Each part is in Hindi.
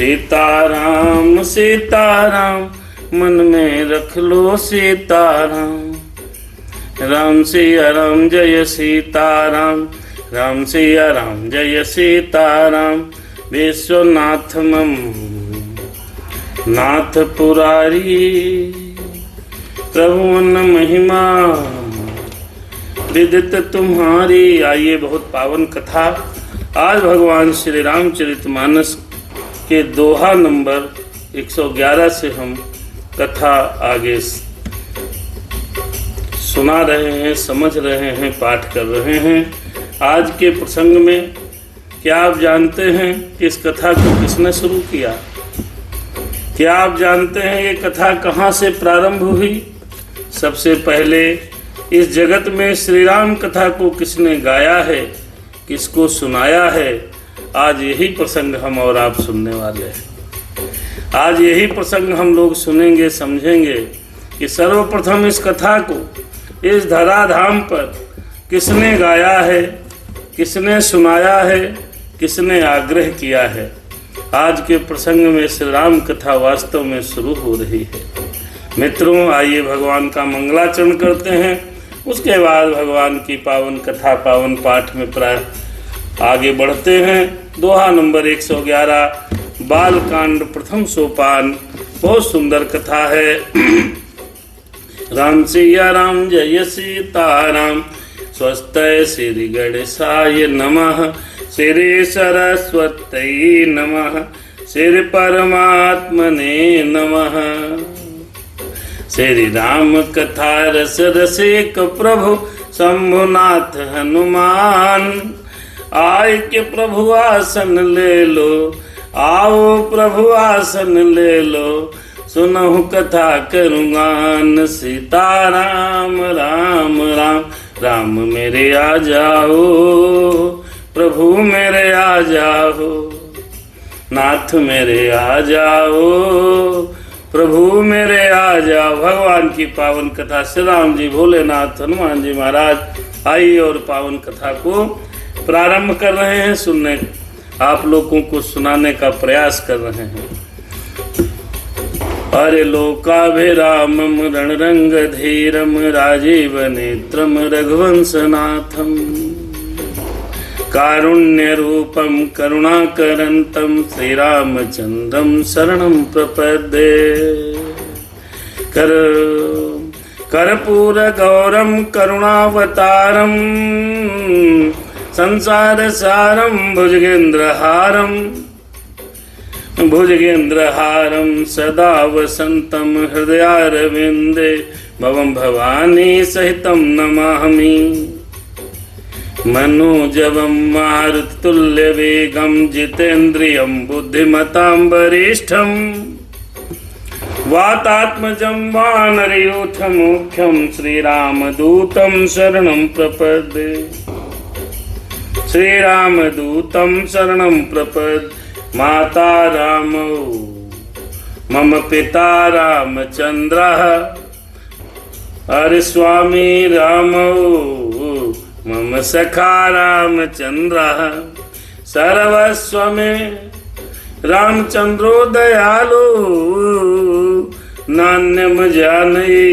सीताराम सीताराम मन में रख लो सीताराम। राम सिया राम जय सीताराम, राम सिया राम जय सीताराम। विश्वनाथ मम नाथ पुरारी, प्रभुवन महिमा विदित तुम्हारी। आइए, बहुत पावन कथा आज भगवान श्री रामचरितमानस के दोहा नंबर 111 से हम कथा आगे सुना रहे हैं, समझ रहे हैं, पाठ कर रहे हैं। आज के प्रसंग में क्या आप जानते हैं इस कथा को किसने शुरू किया? क्या आप जानते हैं ये कथा कहाँ से प्रारंभ हुई? सबसे पहले इस जगत में श्री राम कथा को किसने गाया है, किसको सुनाया है? आज यही प्रसंग हम और आप सुनने वाले हैं। आज यही प्रसंग हम लोग सुनेंगे, समझेंगे कि सर्वप्रथम इस कथा को इस धराधाम पर किसने गाया है, किसने सुनाया है, किसने आग्रह किया है। आज के प्रसंग में श्री राम कथा वास्तव में शुरू हो रही है। मित्रों, आइए भगवान का मंगलाचरण करते हैं, उसके बाद भगवान की पावन कथा पावन पाठ में आगे बढ़ते हैं। दोहा नंबर 111 बालकांड प्रथम सोपान। बहुत सुंदर कथा है। राम सिया राम जय सीताराम, स्वस्ति श्री गणेशाय नमः, श्री सरस्वती नमः, श्री परमात्मने नमः। श्री राम कथा रस रसिक प्रभु शंभुनाथ हनुमान। आय के प्रभु आसन ले लो, आओ प्रभु आसन ले लो, सुनहु कथा करुगान। सीताराम राम राम, राम मेरे आ जाओ, प्रभु मेरे आ जाओ, नाथ मेरे आ जाओ, प्रभु मेरे आ जाओ। भगवान की पावन कथा श्री राम जी, भोलेनाथ, हनुमान जी महाराज आइए और पावन कथा को प्रारंभ कर रहे हैं, सुनने आप लोगों को सुनाने का प्रयास कर रहे हैं। अरे लोकाभिरामम रणरंग धीरम, राजीव नेत्रम रघुवंशनाथम, कारुण्य रूपम करुणाकरंतम, श्री रामचंद्रम शरणं प्रपद्ये। कर्पूर गौरम करुणावतारम, संसार सारम भुजगेंद्रहारम, भुजगेंद्रहारम सदा वसंतम, हृदयारविंदे भवम भवानी सहितम नमामि। मनोजवम मारुततुल्य वेगम, जितेन्द्रियम बुद्धिमतां वरिष्ठम, वातात्मजं वानरयूथ मुख्यम, श्रीरामदूतं शरणं प्रपद्ये। श्रीरामदूतं शरणं प्रपद्ये। माता रामो मम पिता रामचंद्रः, अरे स्वामी रामो मम सखा रामचंद्रः। सर्वस्व में रामचंद्रो दयालु, नान्यम जानई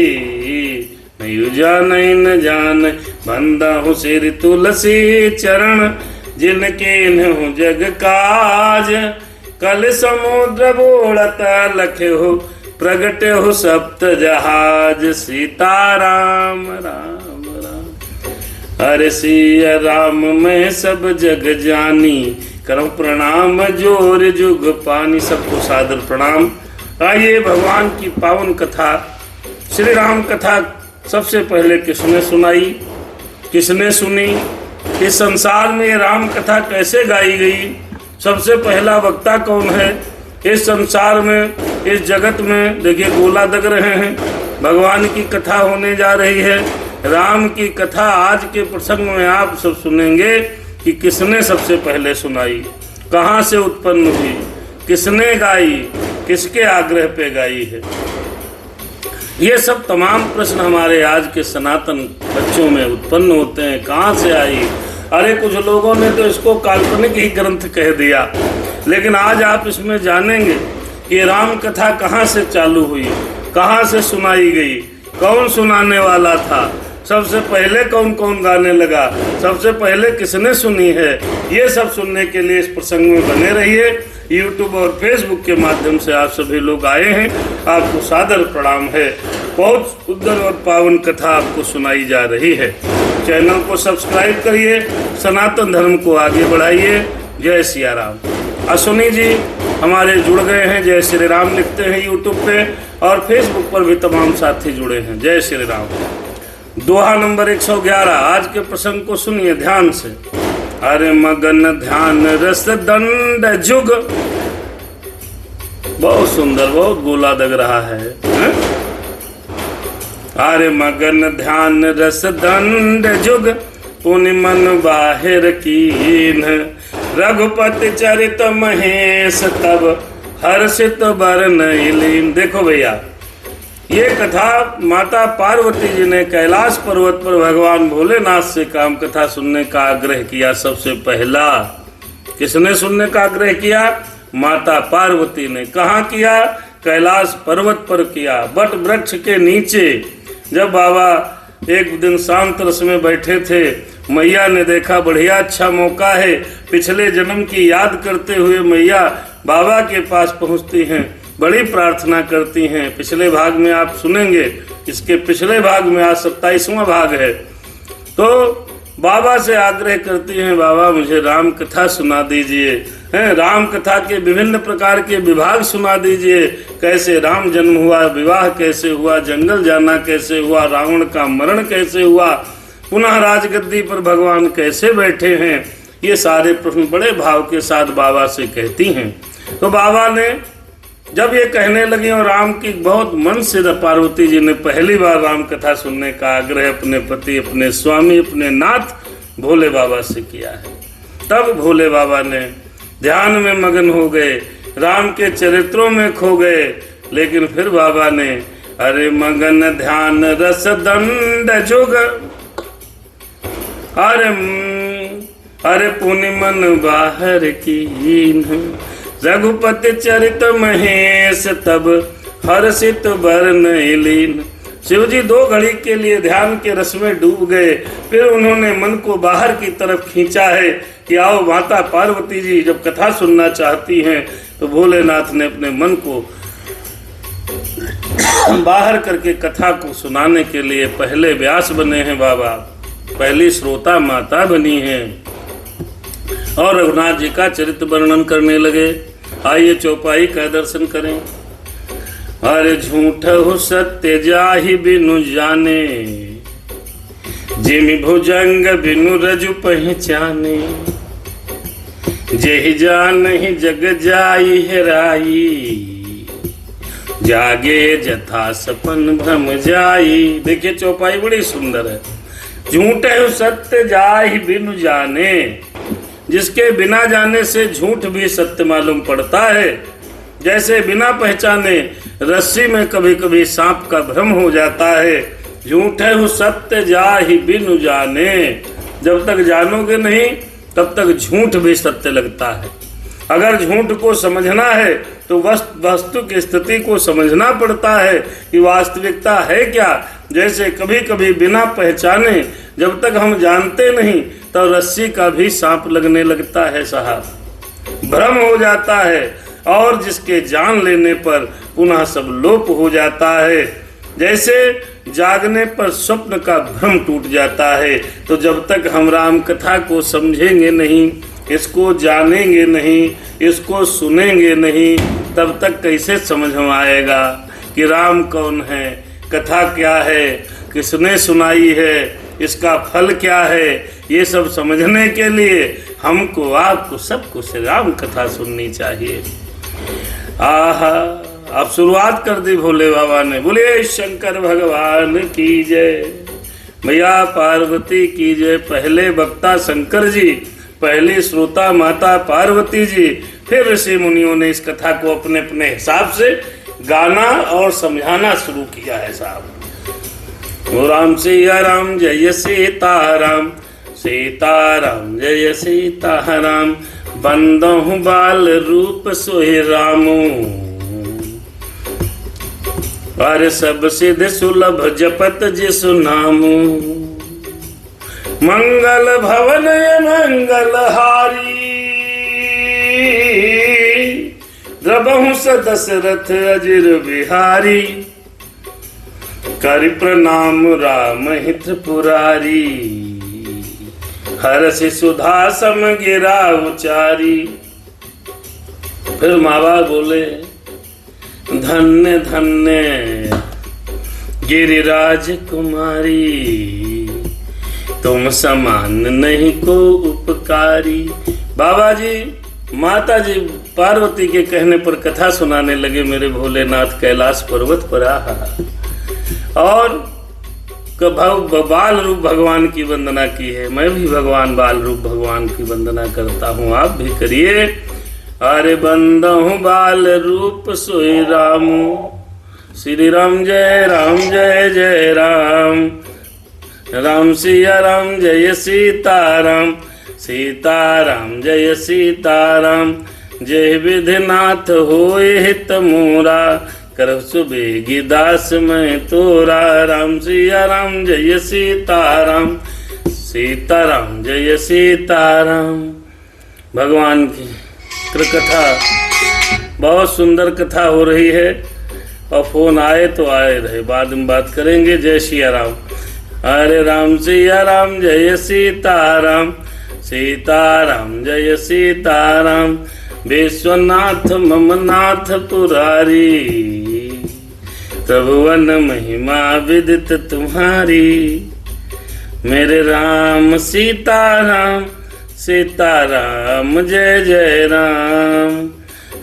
नयु जानई न जान। बंदहु सिर तुलसी चरण, जिनके नहु जग काज। कल समुद्र बोलत लख हो, प्रगट हो सप्त जहाज। सीताराम राम राम, हरे सिया राम मैं सब जग जानी। करो प्रणाम जोर जुग पानी, सबको सादर प्रणाम। आइए भगवान की पावन कथा श्री राम कथा सबसे पहले किसने सुनाई, किसने सुनी? इस संसार में राम कथा कैसे गाई गई? सबसे पहला वक्ता कौन है इस संसार में, इस जगत में? देखिए गोला दग रहे हैं, भगवान की कथा होने जा रही है। राम की कथा आज के प्रसंग में आप सब सुनेंगे कि किसने सबसे पहले सुनाई, कहाँ से उत्पन्न हुई, किसने गाई, किसके आग्रह पे गाई है। ये सब तमाम प्रश्न हमारे आज के सनातन बच्चों में उत्पन्न होते हैं। कहाँ से आई, अरे कुछ लोगों ने तो इसको काल्पनिक ही ग्रंथ कह दिया, लेकिन आज आप इसमें जानेंगे कि राम कथा कहाँ से चालू हुई, कहाँ से सुनाई गई, कौन सुनाने वाला था, सबसे पहले कौन कौन गाने लगा, सबसे पहले किसने सुनी है। ये सब सुनने के लिए इस प्रसंग में बने रहिए। YouTube और Facebook के माध्यम से आप सभी लोग आए हैं, आपको सादर प्रणाम है। बहुत सुंदर और पावन कथा आपको सुनाई जा रही है। चैनल को सब्सक्राइब करिए, सनातन धर्म को आगे बढ़ाइए। जय सिया राम। अश्विनी जी हमारे जुड़ गए हैं, जय श्री राम लिखते हैं YouTube पे, और Facebook पर भी तमाम साथी जुड़े हैं। जय श्री राम। दोहा नंबर 111। आज के प्रसंग को सुनिए ध्यान से। अरे मगन ध्यान रस दंड जुग, बहुत सुंदर, बहुत गोला दग रहा है, अरे मगन ध्यान रस दंड जुग, पुनि मन बाहिर कीन, रघुपति चरित महेश तब, हर्षित बरनई लीन। देखो भैया, ये कथा माता पार्वती जी ने कैलाश पर्वत पर भगवान भोलेनाथ से काम कथा सुनने का आग्रह किया। सबसे पहला किसने सुनने का आग्रह किया? माता पार्वती ने। कहाँ किया? कैलाश पर्वत पर किया, बट वृक्ष के नीचे। जब बाबा एक दिन शांत रस में बैठे थे, मैया ने देखा बढ़िया अच्छा मौका है, पिछले जन्म की याद करते हुए मैया बाबा के पास पहुँचती हैं, बड़ी प्रार्थना करती हैं। पिछले भाग में आप सुनेंगे, इसके पिछले भाग में आज 27वां भाग है। तो बाबा से आग्रह करती हैं, बाबा मुझे राम कथा सुना दीजिए, राम कथा के विभिन्न प्रकार के विभाग सुना दीजिए। कैसे राम जन्म हुआ, विवाह कैसे हुआ, जंगल जाना कैसे हुआ, रावण का मरण कैसे हुआ, पुनः राजगद्दी पर भगवान कैसे बैठे हैं, ये सारे प्रश्न बड़े भाव के साथ बाबा से कहती हैं। तो बाबा ने जब ये कहने लगी, और राम की बहुत मन से पार्वती जी ने पहली बार राम कथा सुनने का आग्रह अपने पति, अपने स्वामी, अपने नाथ भोले बाबा से किया है। तब भोले बाबा ने ध्यान में मगन हो गए, राम के चरित्रों में खो गए। लेकिन फिर बाबा ने अरे मगन ध्यान रस दंड जुग, अरे पुनि मन बाहर कीन, रघुपति चरित महेश तब, हर्षित बरनई लीन। शिव जी 2 घड़ी के लिए ध्यान के रस में डूब गए। फिर उन्होंने मन को बाहर की तरफ खींचा है कि आओ माता पार्वती जी जब कथा सुनना चाहती हैं, तो भोलेनाथ ने अपने मन को बाहर करके कथा को सुनाने के लिए पहले व्यास बने हैं बाबा, पहली श्रोता माता बनी हैं और रघुनाथ जी का चरित्र वर्णन करने लगे। आइए चौपाई का दर्शन करें। अरे झूठ हो सत्य जाहि बिनु जाने, जिमि भुजंग बिनु रजु पहचाने, जेहि जानहि जग जाई हेराई, जागे जथा सपन भ्रम जाई। देखिए चौपाई बड़ी सुंदर है। झूठ है सत्य जाहि बिनु जाने, जिसके बिना जाने से झूठ भी सत्य मालूम पड़ता है। जैसे बिना पहचाने रस्सी में कभी कभी सांप का भ्रम हो जाता है। झूठ है सत्य जाहि बिनु जाने, जब तक जानोगे नहीं तब तक झूठ भी सत्य लगता है। अगर झूठ को समझना है तो वस्तु की स्थिति को समझना पड़ता है कि वास्तविकता है क्या। जैसे कभी कभी बिना पहचाने जब तक हम जानते नहीं तो रस्सी का भी सांप लगने लगता है साहब, भ्रम हो जाता है, और जिसके जान लेने पर पुनः सब लोप हो जाता है। जैसे जागने पर स्वप्न का भ्रम टूट जाता है। तो जब तक हम राम कथा को समझेंगे नहीं, इसको जानेंगे नहीं, इसको सुनेंगे नहीं, तब तक कैसे समझ में आएगा कि राम कौन है, कथा क्या है, किसने सुनाई है, इसका फल क्या है। ये सब समझने के लिए हमको, आपको, सबको श्री राम कथा सुननी चाहिए। आहा, अब शुरुआत कर दी भोले बाबा ने। बोले शंकर भगवान की जय, मैया पार्वती की जय। पहले वक्ता शंकर जी, पहली श्रोता माता पार्वती जी, फिर ऋषि मुनियों ने इस कथा को अपने अपने हिसाब से गाना और समझाना शुरू किया है साहब। ओ राम सिया राम जय सीता राम, सीताराम जय सीताराम, बंदहु बाल रूप सोहि रामू। और सब सिद्ध सुलभ जपत जिसु नामू, मंगल भवन मंगल हारी, द्रबहु स दशरथ अजिर बिहारी, करि प्रणाम राम हित पुरारी, हर्षि सुधा सम गिरा उचारी। फिर माँ बाप बोले धन्य धन्य गिरिराज कुमारी, तुम समान नहीं को उपकारी। बाबा जी माता जी पार्वती के कहने पर कथा सुनाने लगे, मेरे भोलेनाथ कैलाश पर्वत पर आहा, और बाल रूप भगवान की वंदना की है। मैं भी भगवान बाल रूप भगवान की वंदना करता हूँ, आप भी करिए। अरे बंदहु बाल रूप सोई रामू, श्री राम जय जय राम, राम सिया राम जय सीताराम, सीताराम जय सीताराम, जय विधिनाथ होए हित मोरा, करब सुबेगी दास मैं तोरा, राम सिया राम जय सीताराम, सीताराम जय सीताराम। भगवान की कथा बहुत सुंदर कथा हो रही है, और फोन आए तो आए रहे, बाद में बात करेंगे। जय सिया राम। अरे राम सिया राम जय सीताराम, सीताराम जय सीताराम, विश्वनाथ ममनाथ पुरारी, त्रिभुवन महिमा विदित तुम्हारी, मेरे राम सीताराम, सीताराम जय जय राम,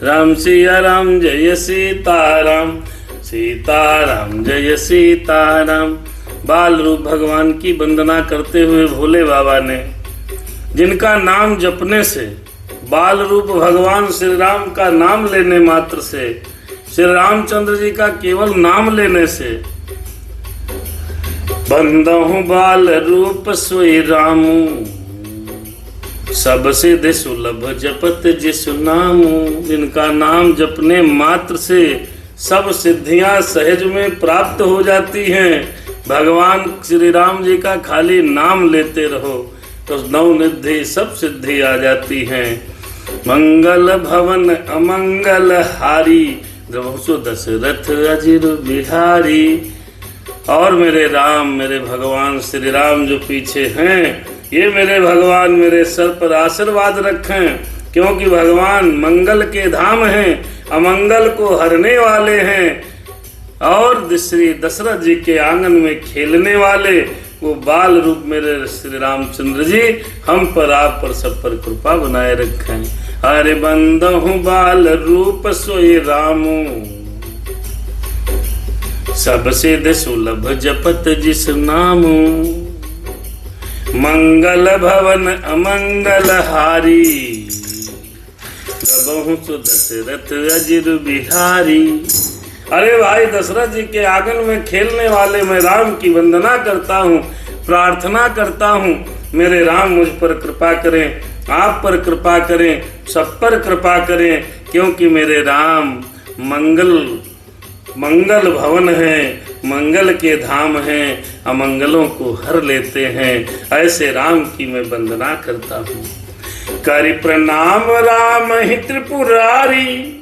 राम सिया राम जय सीताराम, सीताराम जय सीताराम। बाल रूप भगवान की वंदना करते हुए भोले बाबा ने, जिनका नाम जपने से, बाल रूप भगवान श्री राम का नाम लेने मात्र से, श्री रामचंद्र जी का केवल नाम लेने से, बंदहु बाल रूप सोई रामू, सब सिद्ध सुलभ जपत जिसु नामू। जिनका नाम जपने मात्र से सब सिद्धियां सहज में प्राप्त हो जाती हैं। भगवान श्री राम जी का खाली नाम लेते रहो तो नवनिधि सब सिद्धि आ जाती हैं। मंगल भवन अमंगल हारी, द्रवसु दशरथ अजिर बिहारी। और मेरे राम, मेरे भगवान श्री राम जो पीछे हैं, ये मेरे भगवान मेरे सर पर आशीर्वाद रखें, क्योंकि भगवान मंगल के धाम हैं, अमंगल को हरने वाले हैं, और श्री दशरथ जी के आंगन में खेलने वाले वो बाल रूप मेरे श्री रामचंद्र जी हम पर, आप पर, सब पर कृपा बनाए रखें। अरे बंदहु बाल रूप सोई रामू, सब सिद्ध सुलभ जपत जिस नामू। मंगल भवन अमंगल हारी, प्रभु दशरथ अजिर बिहारी। अरे भाई, दशरथ जी के आंगन में खेलने वाले मैं राम की वंदना करता हूँ, प्रार्थना करता हूँ, मेरे राम मुझ पर कृपा करें, आप पर कृपा करें, सब पर कृपा करें, क्योंकि मेरे राम मंगल भवन है, मंगल के धाम हैं, अमंगलों को हर लेते हैं। ऐसे राम की मैं वंदना करता हूँ। करि प्रणाम राम ही त्रिपुरारी,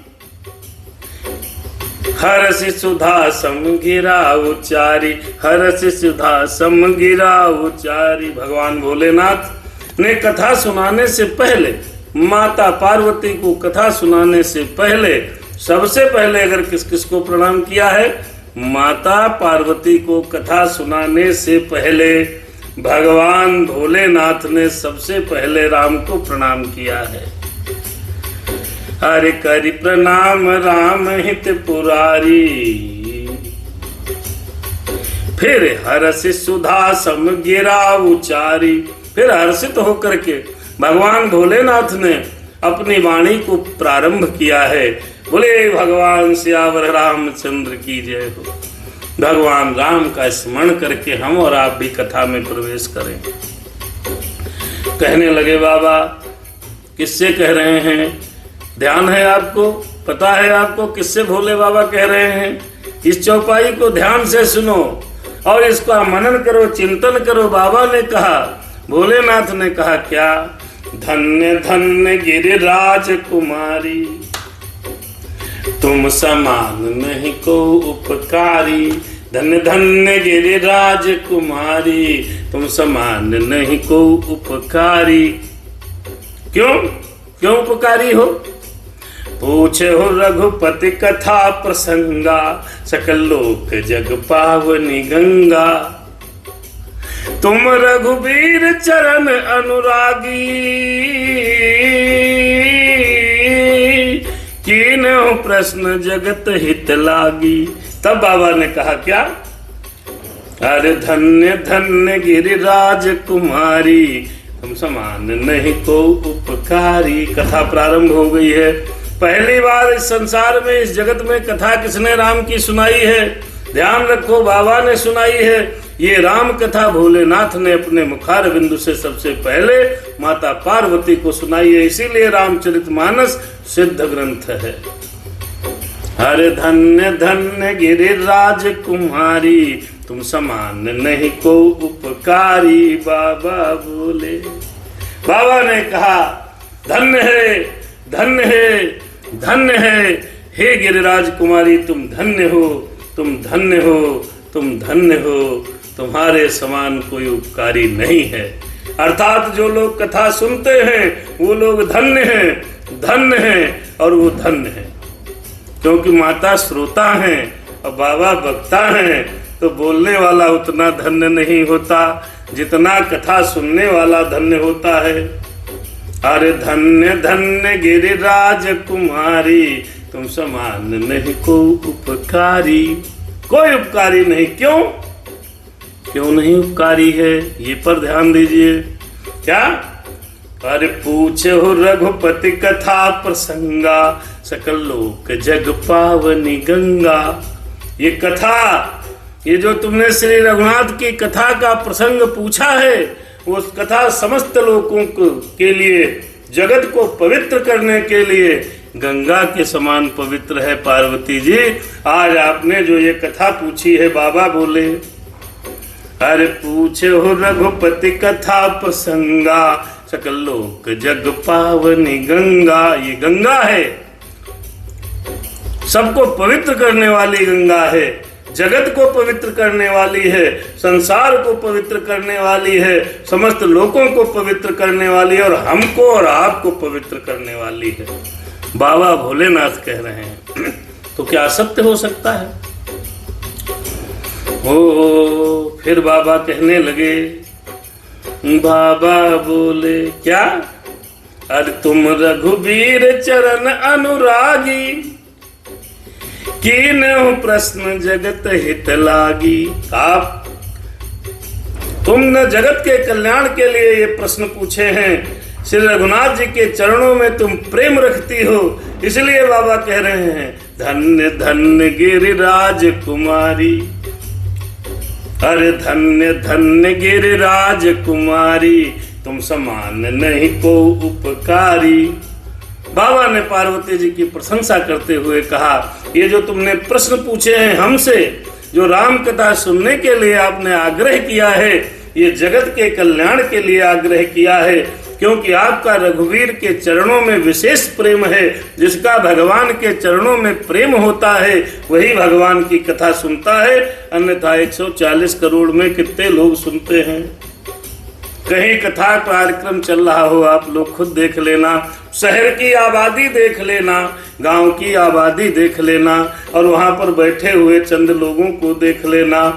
हर्षि सुधा सम गिरा उचारी, हर्षि सुधा सम गिरा उचारी। भगवान भोलेनाथ ने कथा सुनाने से पहले, माता पार्वती को कथा सुनाने से पहले, सबसे पहले अगर किस किस को प्रणाम किया है, माता पार्वती को कथा सुनाने से पहले भगवान भोलेनाथ ने सबसे पहले राम को प्रणाम किया है। हरि करि प्रणाम राम हित पुरारी, फिर हर्षि सुधा सम गिरा उचारी। फिर हर्षित होकर के भगवान भोलेनाथ ने अपनी वाणी को प्रारंभ किया है। बोले भगवान सियावर रामचंद्र की जय हो। भगवान राम का स्मरण करके हम और आप भी कथा में प्रवेश करें। कहने लगे बाबा किससे कह रहे हैं, ध्यान है आपको, पता है आपको किससे भोले बाबा कह रहे हैं? इस चौपाई को ध्यान से सुनो और इसका मनन करो, चिंतन करो। बाबा ने कहा, भोलेनाथ ने कहा क्या? धन्य धन्य गिरिराज कुमारी, तुम समान नहीं को उपकारी। धन्य धन्य गिरिराज कुमारी, तुम समान नहीं को उपकारी। क्यों क्यों उपकारी हो? पूछे हो रघुपति कथा प्रसंगा, सकल लोक जग पावनी गंगा। तुम रघुबीर चरण अनुरागी, कीन्हु प्रश्न जगत हित लागी। तब बाबा ने कहा क्या? अरे धन्य धन्य गिरिराज कुमारी, तुम समान नहीं को उपकारी। कथा प्रारंभ हो गई है। पहली बार इस संसार में, इस जगत में कथा किसने राम की सुनाई है? ध्यान रखो, बाबा ने सुनाई है। ये राम कथा भोलेनाथ ने अपने मुखार बिंदु से सबसे पहले माता पार्वती को सुनाई है, इसीलिए रामचरितमानस सिद्ध ग्रंथ है। अरे धन्य धन्य गिरिराज कुमारी, तुम समान नहीं को उपकारी। बाबा बोले, बाबा ने कहा धन्य है, धन्य है, धन्य है। हे गिरिराज कुमारी, तुम धन्य हो, तुम धन्य हो, तुम धन्य हो। तुम्हारे समान कोई उपकारी नहीं है। अर्थात जो लोग कथा सुनते हैं वो लोग धन्य हैं, धन्य हैं और वो धन्य हैं। क्योंकि माता श्रोता हैं और बाबा वक्ता हैं, तो बोलने वाला उतना धन्य नहीं होता जितना कथा सुनने वाला धन्य होता है। अरे धन्य धन्य गिरिराज कुमारी, तुम समान नहीं को उपकारी। कोई उपकारी नहीं। क्यों क्यों नहीं उपकारी है, ये पर ध्यान दीजिए। क्या? अरे पूछे हो रघुपति कथा प्रसंगा, सकल लोक जग पावनी गंगा। ये कथा, ये जो तुमने श्री रघुनाथ की कथा का प्रसंग पूछा है, वो कथा समस्त लोगों के लिए, जगत को पवित्र करने के लिए गंगा के समान पवित्र है। पार्वती जी, आज आपने जो ये कथा पूछी है, बाबा बोले अरे पूछे हो रघुपति कथा प्रसंगा, सकल लोक जग पावनी गंगा। ये गंगा है, सबको पवित्र करने वाली गंगा है, जगत को पवित्र करने वाली है, संसार को पवित्र करने वाली है, समस्त लोगों को पवित्र करने वाली है और हमको और आपको पवित्र करने वाली है। बाबा भोलेनाथ कह रहे हैं। तो क्या सत्य हो सकता है? फिर बाबा कहने लगे, बाबा बोले क्या? अरे तुम रघुबीर चरण अनुरागी, कीन्हु प्रश्न जगत हित लागी। आप तुमने जगत के कल्याण के लिए ये प्रश्न पूछे हैं। श्री रघुनाथ जी के चरणों में तुम प्रेम रखती हो, इसलिए बाबा कह रहे हैं धन्य धन्य गिरिराज कुमारी। अरे धन्य धन्य गिरिराज कुमारी, तुम समान नहीं को उपकारी। बाबा ने पार्वती जी की प्रशंसा करते हुए कहा, ये जो तुमने प्रश्न पूछे हैं हमसे, जो राम कथा सुनने के लिए आपने आग्रह किया है, ये जगत के कल्याण के लिए आग्रह किया है, क्योंकि आपका रघुवीर के चरणों में विशेष प्रेम है। जिसका भगवान के चरणों में प्रेम होता है वही भगवान की कथा सुनता है, अन्यथा 140 करोड़ में कितने लोग सुनते हैं। कहीं कथा कार्यक्रम चल रहा हो, आप लोग खुद देख लेना, शहर की आबादी देख लेना, गांव की आबादी देख लेना और वहां पर बैठे हुए चंद लोगों को देख लेना।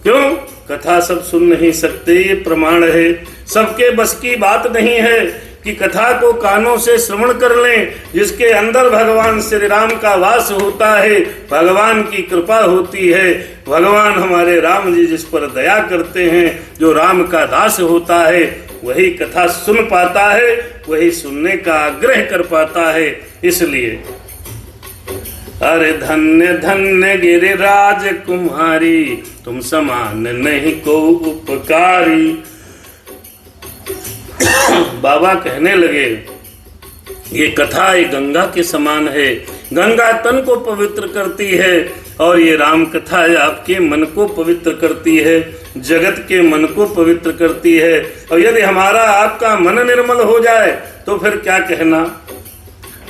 क्यों? कथा सब सुन नहीं सकते, ये प्रमाण है। सबके बस की बात नहीं है कि कथा को कानों से श्रवण कर लें। जिसके अंदर भगवान श्री राम का वास होता है, भगवान की कृपा होती है, भगवान हमारे राम जी जिस पर दया करते हैं, जो राम का दास होता है, वही कथा सुन पाता है, वही सुनने का आग्रह कर पाता है। इसलिए अरे धन्य धन्य गिरिराज कुमारी, तुम समान नहीं को उपकारी। बाबा कहने लगे ये कथा एक गंगा के समान है, गंगा तन को पवित्र करती है और ये राम कथा आपके मन को पवित्र करती है, जगत के मन को पवित्र करती है। और यदि हमारा आपका मन निर्मल हो जाए तो फिर क्या कहना,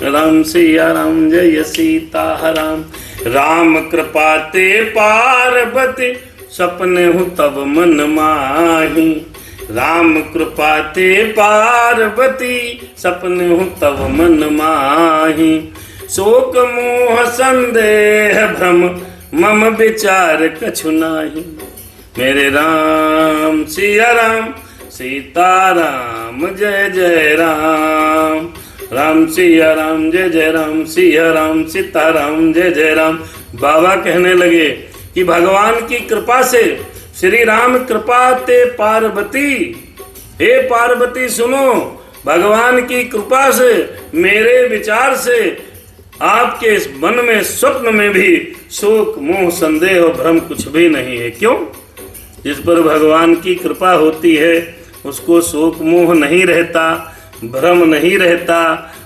राम सिया राम जय सीता राम, राम कृपा ते पार्वती सपने हूँ तब मन माही, राम कृपा ते पार्वती सपने हूँ तब मन माही, शोक मोह संदेह भ्रम मम विचार कछु नाही, मेरे राम सिया राम सीता राम जय जय राम, राम सिया राम जय जय राम, सिया राम सीता राम जय जय राम। बाबा कहने लगे कि भगवान की कृपा से श्री राम कृपा ते पार्वती, हे पार्वती सुनो, भगवान की कृपा से मेरे विचार से आपके इस मन में स्वप्न में भी शोक मोह संदेह और भ्रम कुछ भी नहीं है। क्यों? जिस पर भगवान की कृपा होती है उसको शोक मोह नहीं रहता, भ्रम नहीं रहता।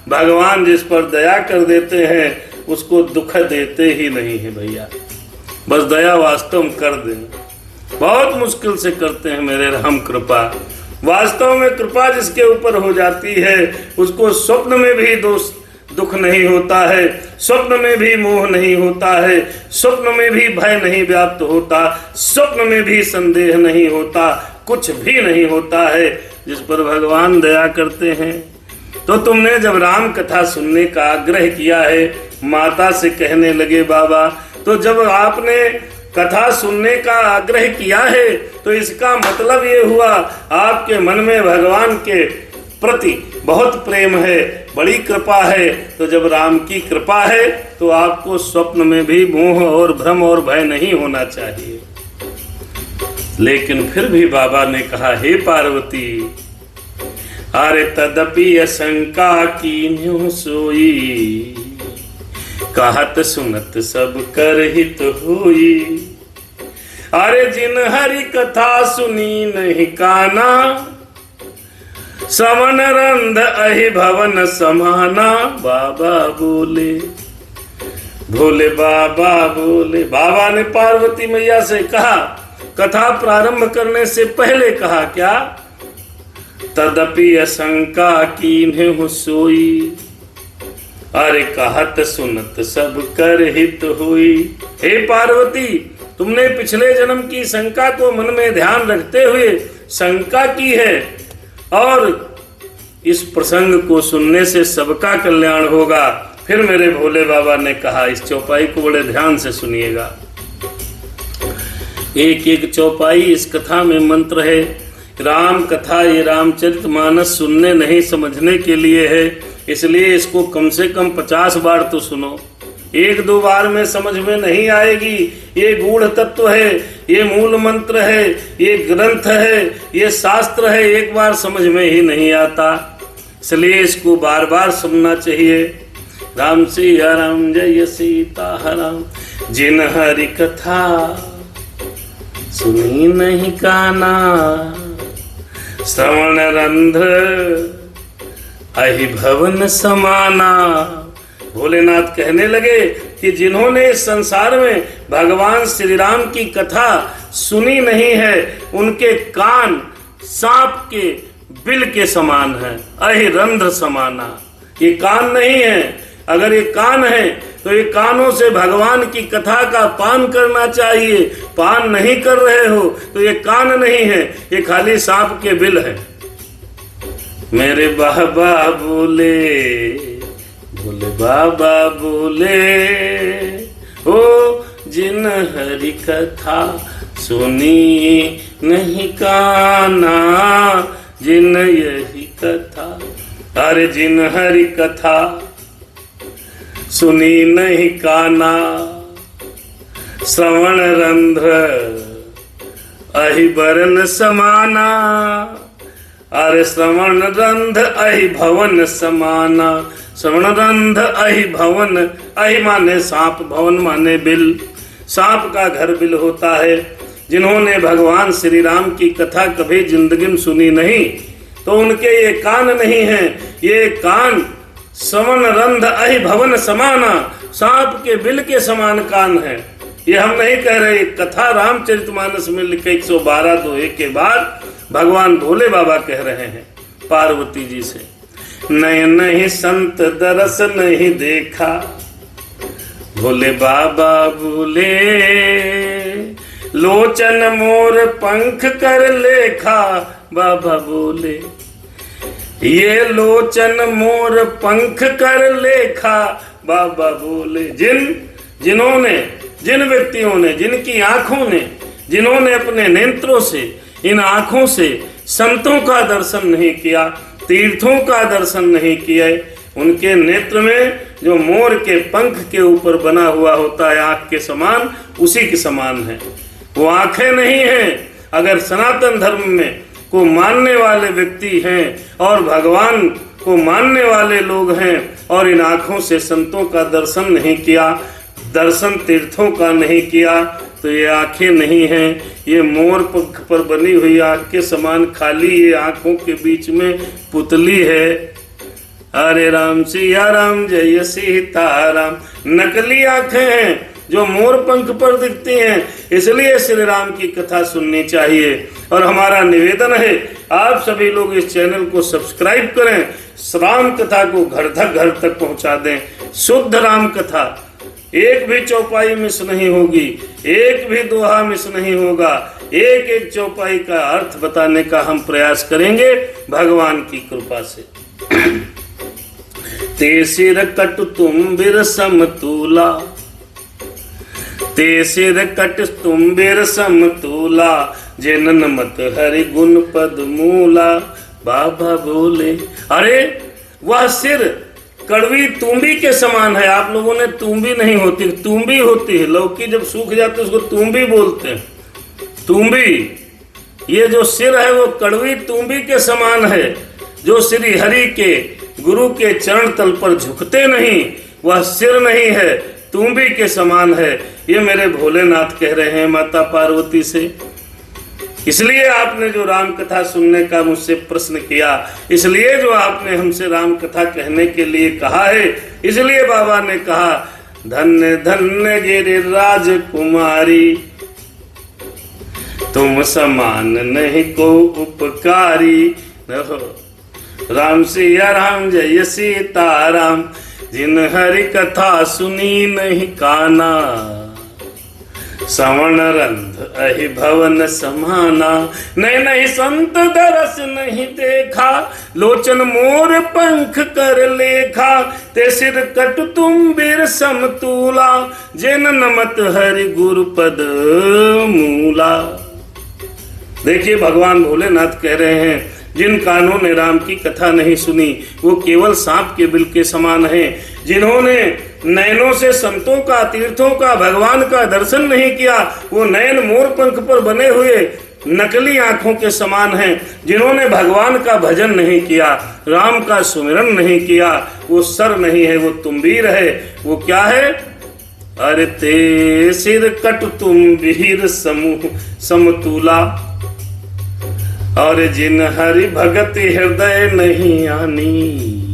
भगवान जिस पर दया कर देते हैं उसको दुख देते ही नहीं है भैया। बस दया वास्तव में कर दें, बहुत मुश्किल से करते हैं मेरे राम कृपा। वास्तव में कृपा जिसके ऊपर हो जाती है उसको स्वप्न में भी दुख नहीं होता है, स्वप्न में भी मोह नहीं होता है, स्वप्न में भी भय नहीं व्याप्त होता, स्वप्न में भी संदेह नहीं होता, कुछ भी नहीं होता है जिस पर भगवान दया करते हैं। तो तुमने जब राम कथा सुनने का आग्रह किया है, माता से कहने लगे बाबा, तो जब आपने कथा सुनने का आग्रह किया है तो इसका मतलब ये हुआ आपके मन में भगवान के प्रति बहुत प्रेम है, बड़ी कृपा है। तो जब राम की कृपा है तो आपको स्वप्न में भी मोह और भ्रम और भय नहीं होना चाहिए। लेकिन फिर भी बाबा ने कहा, हे पार्वती, अरे तदपि शंका कीन्हु सोई, कहत सुनत सब कर हित होई, अरे जिन हरि कथा सुनी नहीं काना, समन रंध अहि भवन समाना। बाबा बोले, भोले बाबा बोले। बाबा ने पार्वती मैया से कहा, कथा प्रारंभ करने से पहले कहा क्या, तदपि शंका कीन्हु सोई, अरे कहत सुनत सब कर हित हुई। हे पार्वती, तुमने पिछले जन्म की शंका को मन में ध्यान रखते हुए शंका की है और इस प्रसंग को सुनने से सबका कल्याण होगा। फिर मेरे भोले बाबा ने कहा, इस चौपाई को बड़े ध्यान से सुनिएगा। एक एक चौपाई इस कथा में मंत्र है। राम कथा ये रामचरितमानस सुनने नहीं समझने के लिए है, इसलिए इसको कम से कम 50 बार तो सुनो। 1-2 बार में समझ में नहीं आएगी। ये गूढ़ तत्व है, ये मूल मंत्र है, ये ग्रंथ है, ये शास्त्र है, एक बार समझ में ही नहीं आता, इसलिए इसको बार बार सुनना चाहिए। राम सिया राम जय सीता राम, जिन हरि कथा सुनी नहीं काना, श्रवण रंध्र अहि भवन समाना। भोलेनाथ कहने लगे कि जिन्होंने इस संसार में भगवान श्री राम की कथा सुनी नहीं है, उनके कान सांप के बिल के समान है, अहि रंध्र समाना। ये कान नहीं है, अगर ये कान है तो ये कानों से भगवान की कथा का पान करना चाहिए। पान नहीं कर रहे हो तो ये कान नहीं है, ये खाली सांप के बिल है। मेरे बाबा बोले, भोले बाबा बोले, ओ जिन हरि कथा सुनी नहीं काना, जिन यही कथा, अरे जिन हरि कथा सुनी नहीं काना, श्रवण रंध्र अहि बरन समाना, अरे श्रवण रंध अहि भवन समाना। श्रवण रंध अहि भवन, अहि माने सांप, भवन माने बिल। सांप का घर बिल होता है। जिन्होंने भगवान श्री राम की कथा कभी जिंदगी में सुनी नहीं, तो उनके ये कान नहीं हैं। ये कान सवन रंध अहि भवन समाना, सांप के बिल के समान कान है। ये हम नहीं कह रहे, कथा रामचरितमानस में लिखे 112 दोहे के बाद भगवान भोले बाबा कह रहे हैं पार्वती जी से। नयन नहीं संत दरस नहीं देखा, भोले बाबा बोले लोचन मोर पंख कर लेखा, बाबा बोले ये लोचन मोर पंख कर लेखा, बाबा बोले। जिन व्यक्तियों ने, जिनकी आंखों ने, जिन्होंने अपने नेत्रों से, इन आंखों से संतों का दर्शन नहीं किया, तीर्थों का दर्शन नहीं किया, उनके नेत्र में जो मोर के पंख के ऊपर बना हुआ होता है आंख के समान, उसी के समान है। वो आंखें नहीं हैं। अगर सनातन धर्म में को मानने वाले व्यक्ति हैं और भगवान को मानने वाले लोग हैं और इन आंखों से संतों का दर्शन नहीं किया, दर्शन तीर्थों का नहीं किया, तो ये आंखें नहीं हैं। ये मोर पंख पर बनी हुई आंख के समान खाली ये आंखों के बीच में पुतली है। हरे राम सिया राम जय सीताराम। नकली आंखें हैं जो मोर पंख पर दिखती हैं। इसलिए श्री राम की कथा सुननी चाहिए। और हमारा निवेदन है आप सभी लोग इस चैनल को सब्सक्राइब करें, राम कथा को घर तक पहुंचा दें। शुद्ध राम कथा, एक भी चौपाई मिस नहीं होगी, एक भी दोहा मिस नहीं होगा। एक एक चौपाई का अर्थ बताने का हम प्रयास करेंगे भगवान की कृपा से। ते सिर कट तुम बिर समतूला, ते सिर कट तुम बिर समतूला, जनन मत हरि गुण पद मूला, बाबा बोले। अरे वह सिर कड़वी तुम्बी के समान है। आप लोगों ने तुम्बी नहीं होती, तुम्बी होती है। लौकी जब सूख जाती है उसको तुम्बी बोलते हैं, तुम्बी। ये जो सिर है वो कड़वी तुम्बी के समान है। जो श्री हरि के गुरु के चरण तल पर झुकते नहीं, वह सिर नहीं है, तुम्बी के समान है। ये मेरे भोलेनाथ कह रहे हैं माता पार्वती से। इसलिए आपने जो राम कथा सुनने का मुझसे प्रश्न किया, इसलिए जो आपने हमसे राम कथा कहने के लिए कहा है, इसलिए बाबा ने कहा धन्य धन्य गिरिराज कुमारी, तुम समान नहीं को उपकारी। राम सिया राम जय सीताराम, जिन हरि कथा सुनी नहीं काना, सवण रंध अहि भवन समाना, नहीं संत दरस नहीं देखा, लोचन मोर पंख कर लेखा, ते सिर कट तुम बिर समतूला, जिन नमत हरि गुरु पद मूला। देखिए भगवान भोलेनाथ कह रहे हैं जिन कानों ने राम की कथा नहीं सुनी वो केवल सांप के बिल के समान हैं। जिन्होंने नयनों से संतों का, तीर्थों का, भगवान का दर्शन नहीं किया, वो नयन मोर पंख पर बने हुए नकली आंखों के समान हैं। जिन्होंने भगवान का भजन नहीं किया, राम का सुमिरन नहीं किया, वो सर नहीं है, वो तुम्बीर है। वो क्या है? अरे ते सिर कट तुम वीर समतूला, और जिन हरि भगत हृदय नहीं आनी,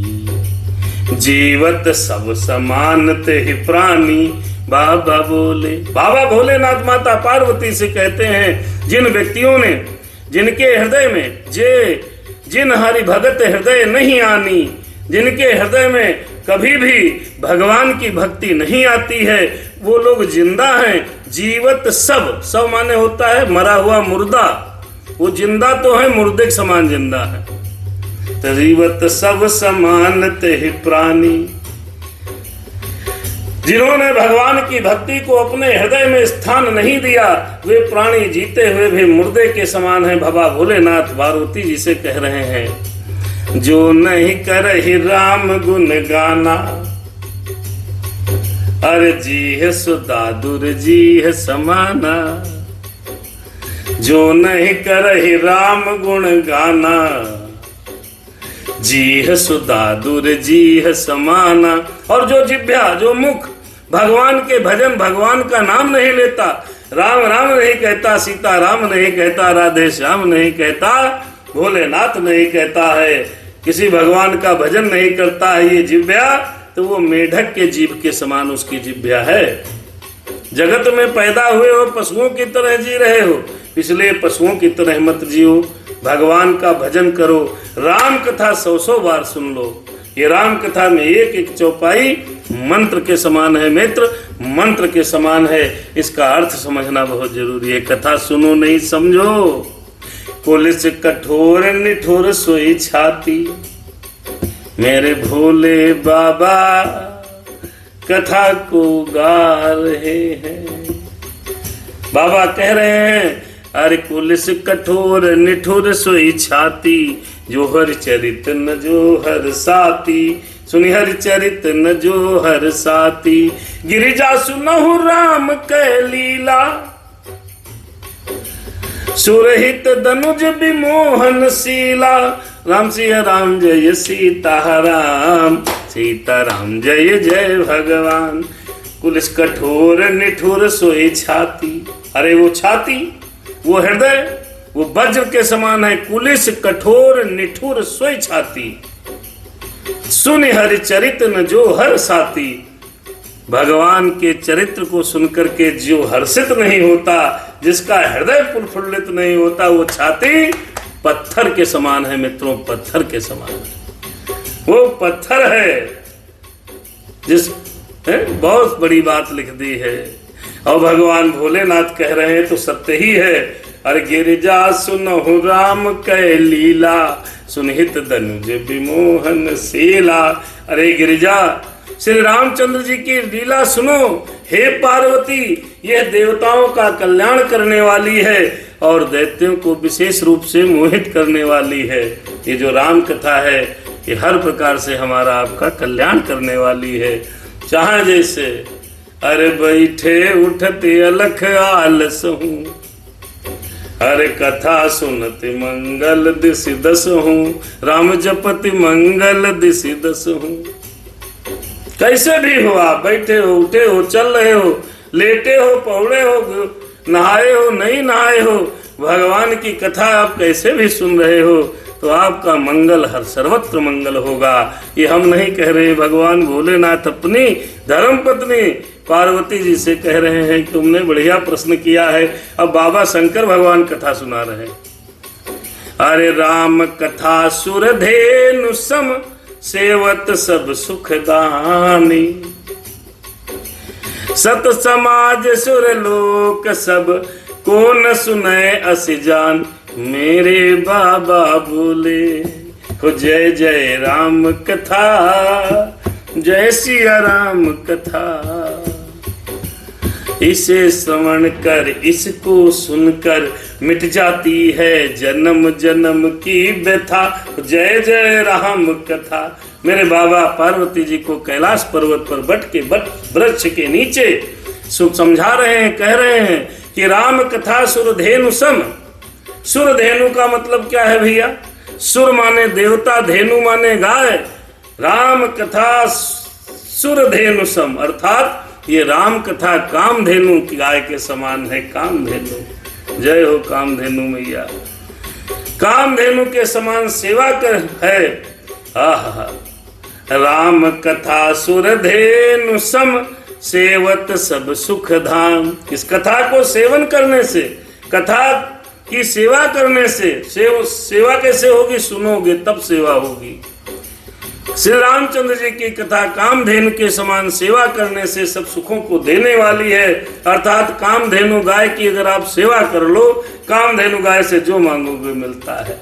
जीवत सब समान ते ही प्राणी, बाबा बोले। बाबा भोलेनाथ माता पार्वती से कहते हैं जिन व्यक्तियों ने, जिनके हृदय में जिन हरि भगत हृदय नहीं आनी, जिनके हृदय में कभी भी भगवान की भक्ति नहीं आती है, वो लोग जिंदा हैं। जीवत सब माने होता है मरा हुआ मुर्दा, वो जिंदा तो है, मुर्दे के समान जिंदा है। जीवत सब समान ते ही प्राणी। जिन्होंने भगवान की भक्ति को अपने हृदय में स्थान नहीं दिया, वे प्राणी जीते हुए भी मुर्दे के समान है। बाबा भोलेनाथ पार्वती जी से कह रहे हैं जो नहीं करहि राम गुण गाना, अरे जी है सुदादुर जी है समाना। जो नहीं करहि राम गुण गाना, जी है सुदादुर जी है समाना। और जो जिह्वा, जो मुख भगवान के भजन, भगवान का नाम नहीं लेता, राम राम नहीं कहता, सीता राम नहीं कहता, राधे श्याम नहीं कहता, भोलेनाथ नहीं कहता है, किसी भगवान का भजन नहीं करता है ये जिह्वा, तो वो मेढक के जीभ के समान उसकी जिह्वा है। जगत में पैदा हुए हो, पशुओं की तरह जी रहे हो, इसलिए पशुओं की तरह मत जियो, भगवान का भजन करो। राम कथा 100 बार सुन लो। ये राम कथा में एक एक चौपाई मंत्र के समान है मित्र, मंत्र के समान है। इसका अर्थ समझना बहुत जरूरी है। कथा सुनो नहीं समझो। पुलिस कठोर निठोर सोई छाती, मेरे भोले बाबा कथा को गा रहे हैं। बाबा कह रहे हैं, अरे पुलिस कठोर निठुर सोई छाती, जो हर चरित न जो हर साती, सुनि हर चरित न जो हर साती। गिरिजा सुनहु राम कै लीला, सुरहित दनुज विमोहन शीला। राम सिया राम जय सीताराम, सीताराम जय जय भगवान। पुलिस कठोर निठुर सोई छाती, अरे वो छाती, वो हृदय, वो वज्र के समान है। पुलिस कठोर निठुर सोई छाती, सुनि हरि चरित न जो हर साती। भगवान के चरित्र को सुनकर के जो हर्षित नहीं होता, जिसका हृदय प्रफुल्लित नहीं होता, वो छाती पत्थर के समान है मित्रों, पत्थर के समान है। वो पत्थर है जिस बहुत बड़ी बात लिख दी है। और भगवान भोलेनाथ कह रहे हैं तो सत्य ही है। अरे गिरिजा सुनहु राम कै लीला, सुनहित दनुज विमोहन शीला। अरे गिरिजा, श्री रामचंद्र जी की लीला सुनो। हे पार्वती, यह देवताओं का कल्याण करने वाली है और दैत्यों को विशेष रूप से मोहित करने वाली है। ये जो राम कथा है, ये हर प्रकार से हमारा आपका कल्याण करने वाली है। चाहे जैसे, अरे बैठे उठते अलख आलस हूँ, अरे कथा सुनते मंगल दिशि दस हूँ, राम जपति मंगल दिशि दस हूँ। कैसे भी हो, आप बैठे हो, उठे हो, चल रहे हो, लेटे हो, पौड़े हो, नहाए हो, नहीं नहाए हो, भगवान की कथा आप कैसे भी सुन रहे हो, तो आपका मंगल हर सर्वत्र मंगल होगा। ये हम नहीं कह रहे, भगवान भोलेनाथ अपनी धर्म पत्नी पार्वती जी से कह रहे हैं कि तुमने बढ़िया प्रश्न किया है। अब बाबा शंकर भगवान कथा सुना रहे हैं। अरे राम कथा सुरधेनु सम, सेवत सब सुखदानी, सत समाज सुर लोक सब, को न सुने अस जान, मेरे बाबा बोले हो जय जय राम कथा, जय सिया राम कथा। इसे श्रवण कर, इसको सुनकर मिट जाती है जन्म जन्म की व्यथा, जय जय राम कथा। मेरे बाबा पार्वती जी को कैलाश पर्वत पर बट के वृक्ष के नीचे सुख समझा रहे हैं, कह रहे हैं कि राम कथा सुरधेनु सम। सुरधेनु का मतलब क्या है भैया? सुर माने देवता, धेनु माने गाय। राम कथा सुरधेनु सम, अर्थात ये राम कथा कामधेनु की गाय के समान है। कामधेनु, जय हो कामधेनु मैया, कामधेनु के समान सेवा कर है। आहा, राम कथा सुरधेनु सम, सेवत सब सुख धाम। इस कथा को सेवन करने से, कथा की सेवा करने से, सेवा कैसे होगी? सुनोगे तब सेवा होगी। श्री रामचंद्र जी की कथा कामधेनु के समान सेवा करने से सब सुखों को देने वाली है। अर्थात कामधेनु गाय की अगर आप सेवा कर लो, कामधेनु गाय से जो मांगोगे मिलता है।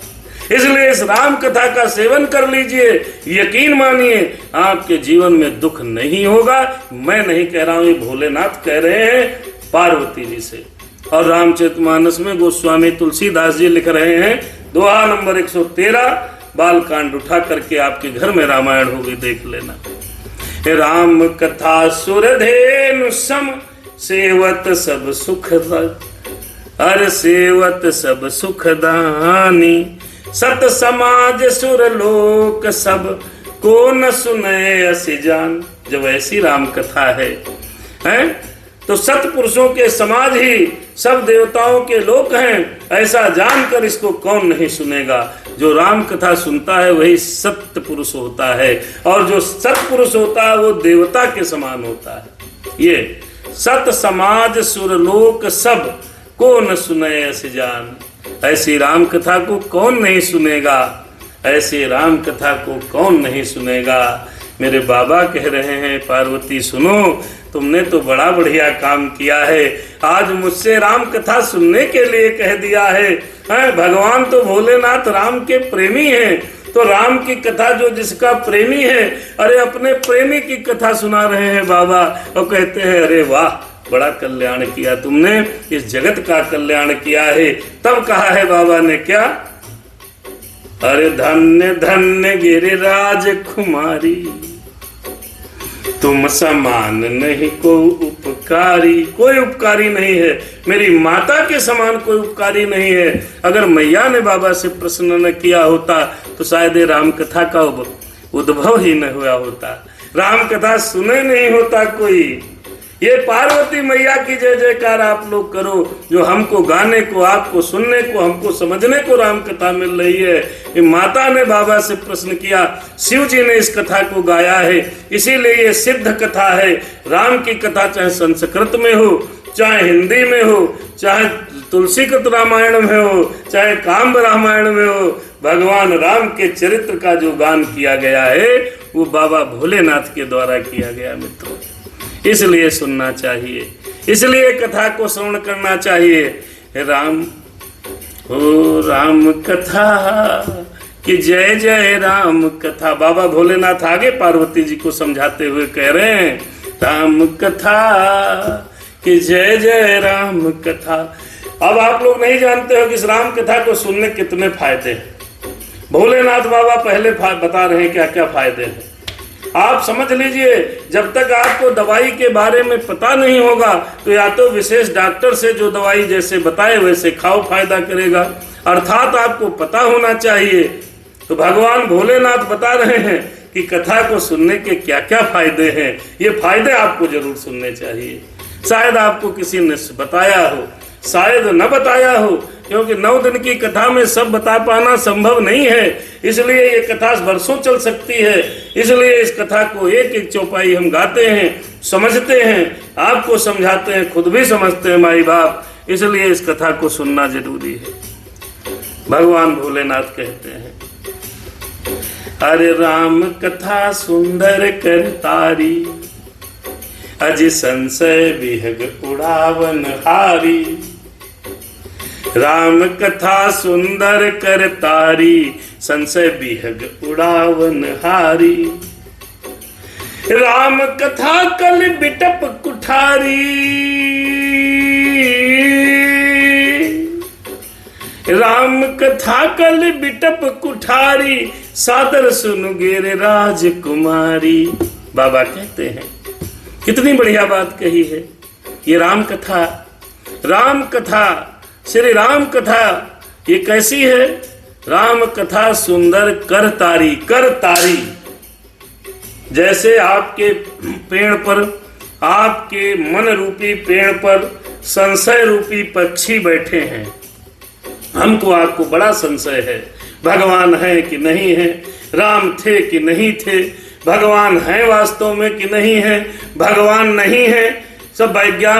इसलिए इस राम कथा का सेवन कर लीजिए, यकीन मानिए आपके जीवन में दुख नहीं होगा। मैं नहीं कह रहा हूं, ये भोलेनाथ कह रहे हैं पार्वती जी से। और रामचरितमानस में गोस्वामी तुलसीदास जी लिख रहे हैं, दोहा नंबर 113, बाल कांड उठा करके आपके घर में रामायण होगी, देख लेना। राम कथा सुरधेनु सम, सेवत सब सुख, अरे सेवत सब सुखदानी, सत समाज सुर लोक सब, को न सुने अस जान। जब ऐसी राम कथा है, तो सतपुरुषों के समाज ही सब देवताओं के लोक हैं, ऐसा जानकर इसको कौन नहीं सुनेगा। जो राम कथा सुनता है वही सत्य पुरुष होता है, और जो सत्य पुरुष होता है वो देवता के समान होता है। ये सत समाज सुरलोक सब को न सुने ऐसे जान, ऐसी राम कथा को कौन नहीं सुनेगा, ऐसे राम कथा को कौन नहीं सुनेगा। मेरे बाबा कह रहे हैं पार्वती सुनो, तुमने तो बड़ा बढ़िया काम किया है, आज मुझसे राम कथा सुनने के लिए कह दिया है। भगवान तो भोलेनाथ राम के प्रेमी हैं, तो राम की कथा जो जिसका प्रेमी है, अरे अपने प्रेमी की कथा सुना रहे हैं बाबा, और कहते हैं अरे वाह बड़ा कल्याण किया तुमने, इस जगत का कल्याण किया है। तब कहा है बाबा ने क्या, अरे धन्य धन्य गिरिराज कुमारी, तुम समान नहीं को उपकारी, कोई उपकारी नहीं है, मेरी माता के समान कोई उपकारी नहीं है। अगर मैया ने बाबा से प्रश्न न किया होता तो शायद राम कथा का उद्भव ही न हुआ होता, राम कथा सुने नहीं होता कोई। ये पार्वती मैया की जय जयकार आप लोग करो, जो हमको गाने को, आपको सुनने को, हमको समझने को राम कथा मिल रही है। ये माता ने बाबा से प्रश्न किया, शिव जी ने इस कथा को गाया है, इसीलिए ये सिद्ध कथा है। राम की कथा चाहे संस्कृत में हो, चाहे हिंदी में हो, चाहे तुलसीकृत रामायण में हो, चाहे काम्ब रामायण में हो, भगवान राम के चरित्र का जो गान किया गया है वो बाबा भोलेनाथ के द्वारा किया गया मित्रों। इसलिए सुनना चाहिए, इसलिए कथा को श्रवण करना चाहिए। राम हो राम कथा कि जय जय राम कथा। बाबा भोलेनाथ आगे पार्वती जी को समझाते हुए कह रहे हैं, राम कथा कि जय जय राम कथा। अब आप लोग नहीं जानते हो कि इस राम कथा को सुनने कितने फायदे हैं। भोलेनाथ बाबा पहले बता रहे हैं क्या क्या फायदे हैं। आप समझ लीजिए, जब तक आपको दवाई के बारे में पता नहीं होगा तो या तो विशेष डॉक्टर से जो दवाई जैसे बताए वैसे खाओ, फायदा करेगा, अर्थात आपको पता होना चाहिए। तो भगवान भोलेनाथ बता रहे हैं कि कथा को सुनने के क्या क्या फायदे हैं। ये फायदे आपको जरूर सुनने चाहिए। शायद आपको किसी ने बताया हो, शायद न बताया हो, क्योंकि 9 दिन की कथा में सब बता पाना संभव नहीं है। इसलिए ये कथा वर्षों चल सकती है। इसलिए इस कथा को एक एक चौपाई हम गाते हैं, समझते हैं, आपको समझाते हैं, खुद भी समझते हैं माई बाप। इसलिए इस कथा को सुनना जरूरी है। भगवान भोलेनाथ कहते हैं, अरे राम कथा सुंदर कर तारी, अज संशय विहग उड़ावन हारी। राम कथा सुंदर कर तारी, संशय विहग उड़ावन हारी। राम कथा कल बिटप कुठारी, राम कथा कल बिटप कुठारी, सादर सुन गिर राजकुमारी। बाबा कहते हैं, कितनी बढ़िया बात कही है। ये राम कथा श्री राम कथा ये कैसी है। राम कथा सुंदर कर तारी, जैसे आपके पेड़ पर, आपके मन रूपी पेड़ पर संशय रूपी पक्षी बैठे हैं। हमको आपको बड़ा संशय है, भगवान है कि नहीं है, राम थे कि नहीं थे, भगवान है वास्तव में कि नहीं है, भगवान नहीं है, सब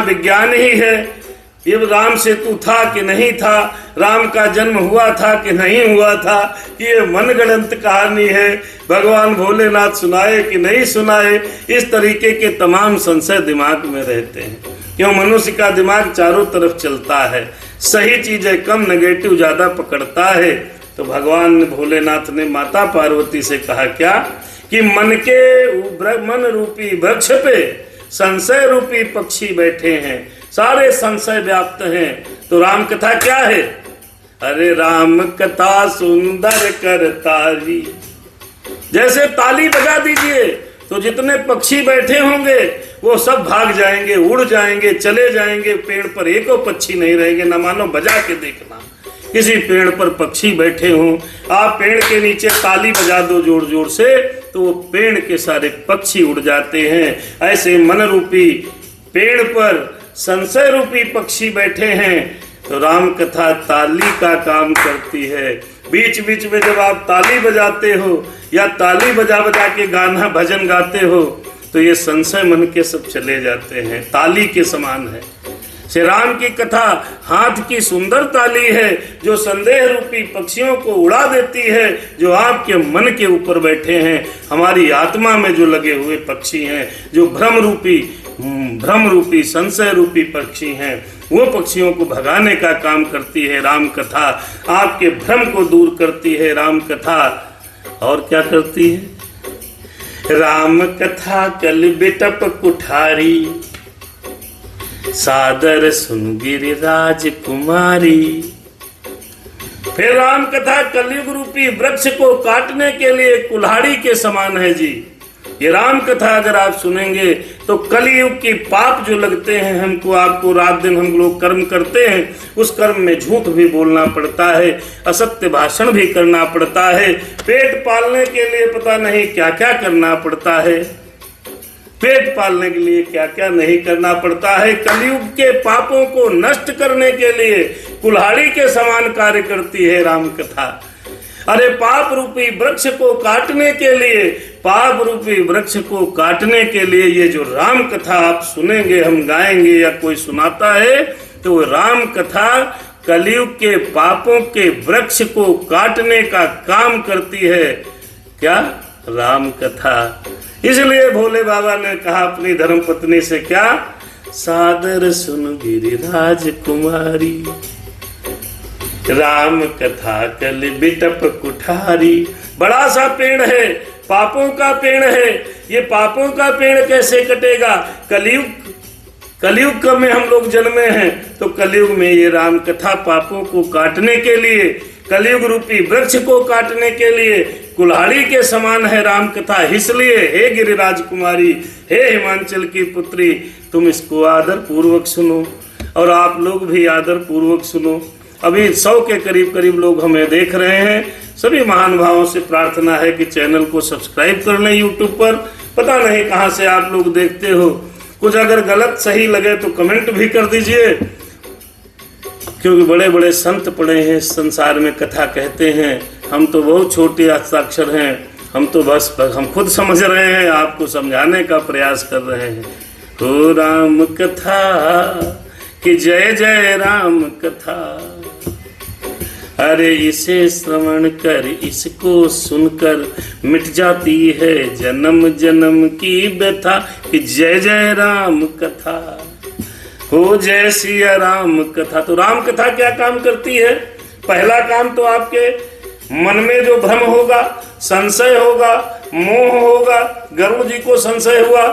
विज्ञान ही है। ये राम सेतु था कि नहीं था, राम का जन्म हुआ था कि नहीं हुआ था, ये मनगढ़ंत कहानी है, भगवान भोलेनाथ सुनाए कि नहीं सुनाए, इस तरीके के तमाम संशय दिमाग में रहते हैं। क्यों, मनुष्य का दिमाग चारों तरफ चलता है, सही चीजें कम, नेगेटिव ज्यादा पकड़ता है। तो भगवान भोलेनाथ ने माता पार्वती से कहा क्या कि मन रूपी वृक्ष पे संशय रूपी पक्षी बैठे हैं, सारे संशय व्याप्त हैं। तो राम कथा क्या है, अरे राम कथा सुंदर कर तारी। जैसे ताली बजा दीजिए तो जितने पक्षी बैठे होंगे वो सब भाग जाएंगे, उड़ जाएंगे, चले जाएंगे, पेड़ पर एको पक्षी नहीं रहेंगे। न मानो बजा के देखना, किसी पेड़ पर पक्षी बैठे हों, आप पेड़ के नीचे ताली बजा दो जोर जोर से तो वो पेड़ के सारे पक्षी उड़ जाते हैं। ऐसे मन रूपी पेड़ पर संशय रूपी पक्षी बैठे हैं। तो राम कथा ताली का काम करती है। बीच बीच में जब आप ताली बजाते हो या ताली बजा बजा के गाना भजन गाते हो तो ये संशय मन के सब चले जाते हैं। ताली के समान है श्री राम की कथा, हाथ की सुंदर ताली है जो संदेह रूपी पक्षियों को उड़ा देती है, जो आपके मन के ऊपर बैठे हैं, हमारी आत्मा में जो लगे हुए पक्षी हैं, जो भ्रम रूपी संशय रूपी पक्षी हैं, वो पक्षियों को भगाने का काम करती है राम कथा। आपके भ्रम को दूर करती है राम कथा। और क्या करती है? राम कथा कल बिटप कुठारी, सादर सुन गिरिराज कुमारी। फिर राम कथा कलयुग रूपी वृक्ष को काटने के लिए कुल्हाड़ी के समान है जी। ये राम कथा अगर आप सुनेंगे तो कलयुग की पाप जो लगते हैं हमको, आपको, रात दिन हम लोग कर्म करते हैं, उस कर्म में झूठ भी बोलना पड़ता है, असत्य भाषण भी करना पड़ता है, पेट पालने के लिए पता नहीं क्या क्या करना पड़ता है, पेट पालने के लिए क्या क्या नहीं करना पड़ता है। कलयुग के पापों को नष्ट करने के लिए कुल्हाड़ी के समान कार्य करती है राम कथा। अरे पाप रूपी वृक्ष को काटने के लिए, पाप रूपी वृक्ष को काटने के लिए ये जो राम कथा आप सुनेंगे, हम गाएंगे या कोई सुनाता है, तो राम कथा कलयुग के पापों के वृक्ष को काटने का काम करती है। क्या? राम कथा। इसलिए भोले बाबा ने कहा अपनी धर्म पत्नी से, क्या? सादर सुन गिरिराज कुमारी, राम कथा कल बिटप कुठारी। बड़ा सा पेड़ है, पापों का पेड़ है, ये पापों का पेड़ कैसे कटेगा? कलयुग में हम लोग जन्मे हैं, तो कलयुग में ये राम कथा पापों को काटने के लिए, कलयुग रूपी वृक्ष को काटने के लिए कुल्हाड़ी के समान है राम कथा। इसलिए हे गिरिराज कुमारी, हे हिमांचल की पुत्री, तुम इसको आदर पूर्वक सुनो और आप लोग भी आदर पूर्वक सुनो। अभी 100 के करीब लोग हमें देख रहे हैं। सभी महानुभावों से प्रार्थना है कि चैनल को सब्सक्राइब कर लें। यूट्यूब पर पता नहीं कहां से आप लोग देखते हो, कुछ अगर गलत सही लगे तो कमेंट भी कर दीजिए, क्योंकि बड़े बड़े संत पड़े हैं संसार में, कथा कहते हैं। हम तो बहुत छोटे हस्ताक्षर हैं, हम तो बस हम खुद समझ रहे हैं, आपको समझाने का प्रयास कर रहे हैं। तो राम कथा कि जय जय राम कथा, अरे इसे श्रवण कर, इसको सुनकर मिट जाती है जन्म जन्म की व्यथा। कि जय जय राम कथा, हो जय सिया राम कथा। तो राम कथा क्या काम करती है? पहला काम तो आपके मन में जो भ्रम होगा, संशय होगा, मोह होगा। गरुड़ जी को संशय हुआ,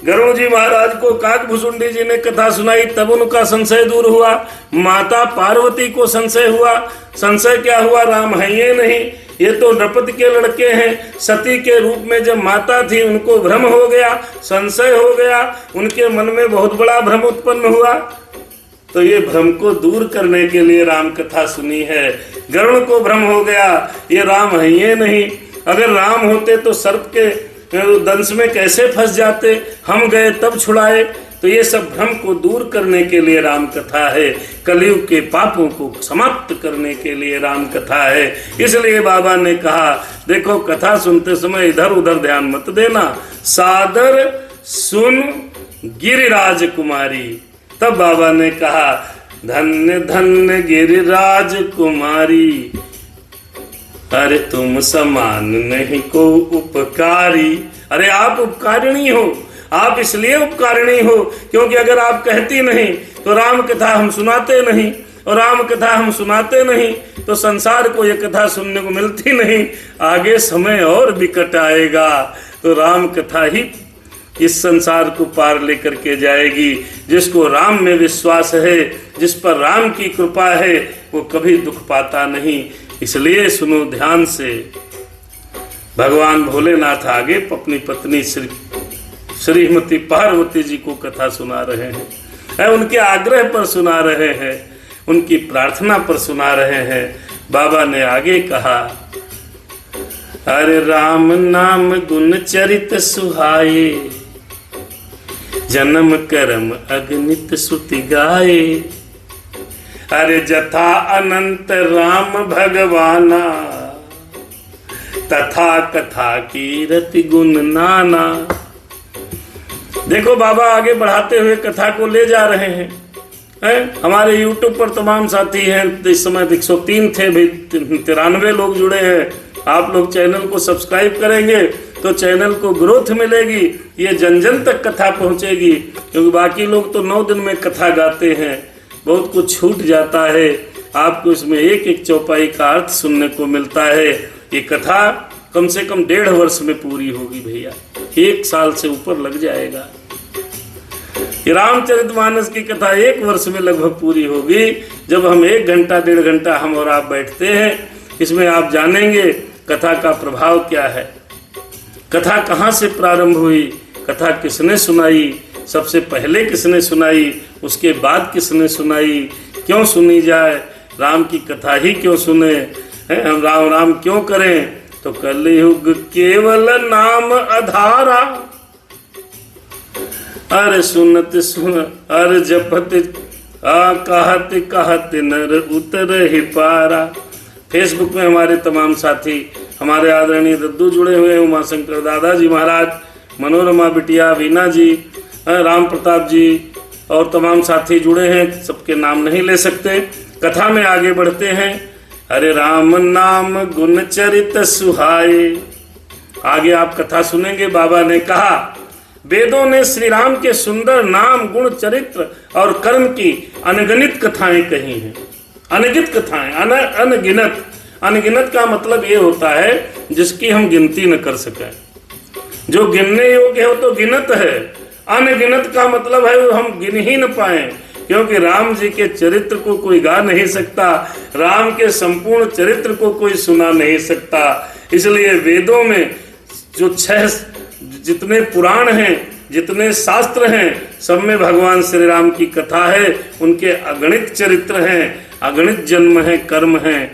गरुड़ जी महाराज को काकभुसुंडी जी ने कथा सुनाई, तब उनका संशय दूर हुआ। माता पार्वती को संशय हुआ, संशय क्या हुआ? राम है ये नहीं, ये तो द्रौपदी के लड़के हैं। सती के रूप में जब माता थी उनको भ्रम हो गया, संशय हो गया, उनके मन में बहुत बड़ा भ्रम उत्पन्न हुआ। तो ये भ्रम को दूर करने के लिए राम कथा सुनी है। गरुड़ को भ्रम हो गया, ये राम है ये नहीं, अगर राम होते तो सर्प के दंश में कैसे फंस जाते, हम गए तब छुड़ाए। तो ये सब भ्रम को दूर करने के लिए राम कथा है, कलयुग के पापों को समाप्त करने के लिए राम कथा है। इसलिए बाबा ने कहा, देखो कथा सुनते समय इधर उधर ध्यान मत देना, सादर सुन गिरिराज कुमारी। तब बाबा ने कहा, धन्य धन्य गिरिराज कुमारी, अरे तुम समान नहीं को उपकारी। अरे आप उपकारिणी हो, आप इसलिए उपकारिणी हो क्योंकि अगर आप कहती नहीं तो राम कथा हम सुनाते नहीं, और राम कथा हम सुनाते नहीं तो संसार को ये कथा सुनने को मिलती नहीं। आगे समय और विकट आएगा तो राम कथा ही इस संसार को पार लेकर के जाएगी। जिसको राम में विश्वास है, जिस पर राम की कृपा है, वो कभी दुख पाता नहीं। इसलिए सुनो ध्यान से। भगवान भोलेनाथ आगे अपनी पत्नी श्रीमती पार्वती जी को कथा सुना रहे हैं, उनके आग्रह पर सुना रहे हैं, उनकी प्रार्थना पर सुना रहे हैं। बाबा ने आगे कहा, अरे राम नाम गुण चरित सुहाए, जन्म कर्म अगणित श्रुति गाए। अरे जथा अनंत राम भगवाना, तथा कथा कीरति गुण नाना। देखो बाबा आगे बढ़ाते हुए कथा को ले जा रहे हैं। हमारे YouTube पर तमाम साथी हैं, इस समय 103 थे, भी 93 लोग जुड़े हैं। आप लोग चैनल को सब्सक्राइब करेंगे तो चैनल को ग्रोथ मिलेगी, ये जन जन तक कथा पहुंचेगी। क्योंकि बाकी लोग तो 9 दिन में कथा गाते हैं, बहुत कुछ छूट जाता है। आपको इसमें एक एक चौपाई का अर्थ सुनने को मिलता है। ये कथा कम से कम 1.5 वर्ष में पूरी होगी भैया, 1 साल से ऊपर लग जाएगा। ये रामचरितमानस की कथा 1 वर्ष में लगभग पूरी होगी, जब हम 1 घंटा 1.5 घंटा हम और आप बैठते हैं। इसमें आप जानेंगे कथा का प्रभाव क्या है, कथा कहाँ से प्रारंभ हुई, कथा किसने सुनाई, सबसे पहले किसने सुनाई, उसके बाद किसने सुनाई, क्यों सुनी जाए, राम की कथा ही क्यों सुने, हम राम राम क्यों करें। तो कलयुग केवल नाम आधारा, अरे सुनत सुन अरे जपत कहत कहत नर उतर ही पारा। फेसबुक में हमारे तमाम साथी, हमारे आदरणीय दद्दू जुड़े हुए हैं, उमाशंकर दादाजी महाराज, मनोरमा बिटिया, वीना जी, राम प्रताप जी और तमाम साथी जुड़े हैं। सबके नाम नहीं ले सकते। कथा में आगे बढ़ते हैं। अरे राम नाम गुण चरित सुहाए। आगे आप कथा सुनेंगे। बाबा ने कहा वेदों ने श्री राम के सुंदर नाम, गुण, चरित्र और कर्म की अनगिनत कथाएं कही हैं। अनगिनत कथाएं, अनगिनत। अनगिनत का मतलब ये होता है जिसकी हम गिनती न कर सकें। जो गिनने योग्य हो तो गिनत है, अनगिनत का मतलब है वो हम गिन ही न पाए। क्योंकि राम जी के चरित्र को कोई गा नहीं सकता, राम के संपूर्ण चरित्र को कोई सुना नहीं सकता। इसलिए वेदों में जो 6 जितने पुराण हैं, जितने शास्त्र हैं, सब में भगवान श्री राम की कथा है। उनके अगणित चरित्र हैं, अगणित जन्म हैं, कर्म हैं,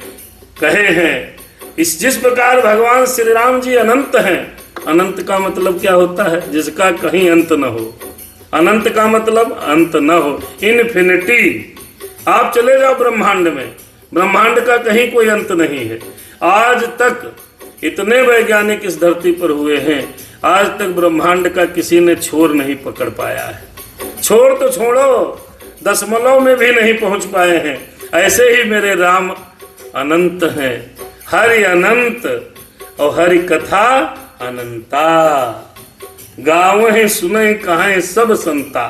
कहे हैं। जिस प्रकार भगवान श्री राम जी अनंत हैं। अनंत का मतलब क्या होता है? जिसका कहीं अंत न हो। अनंत का मतलब अंत न हो, इन्फिनिटी। आप चले जाओ ब्रह्मांड में, ब्रह्मांड का कहीं कोई अंत नहीं है। आज तक इतने वैज्ञानिक इस धरती पर हुए हैं, आज तक ब्रह्मांड का किसी ने छोर नहीं पकड़ पाया है। छोर तो छोड़ो, दशमलव में भी नहीं पहुंच पाए हैं। ऐसे ही मेरे राम अनंत हैं, हरि अनंत और हरि कथा अनंता। गाँव सुने कहाँ सब संता।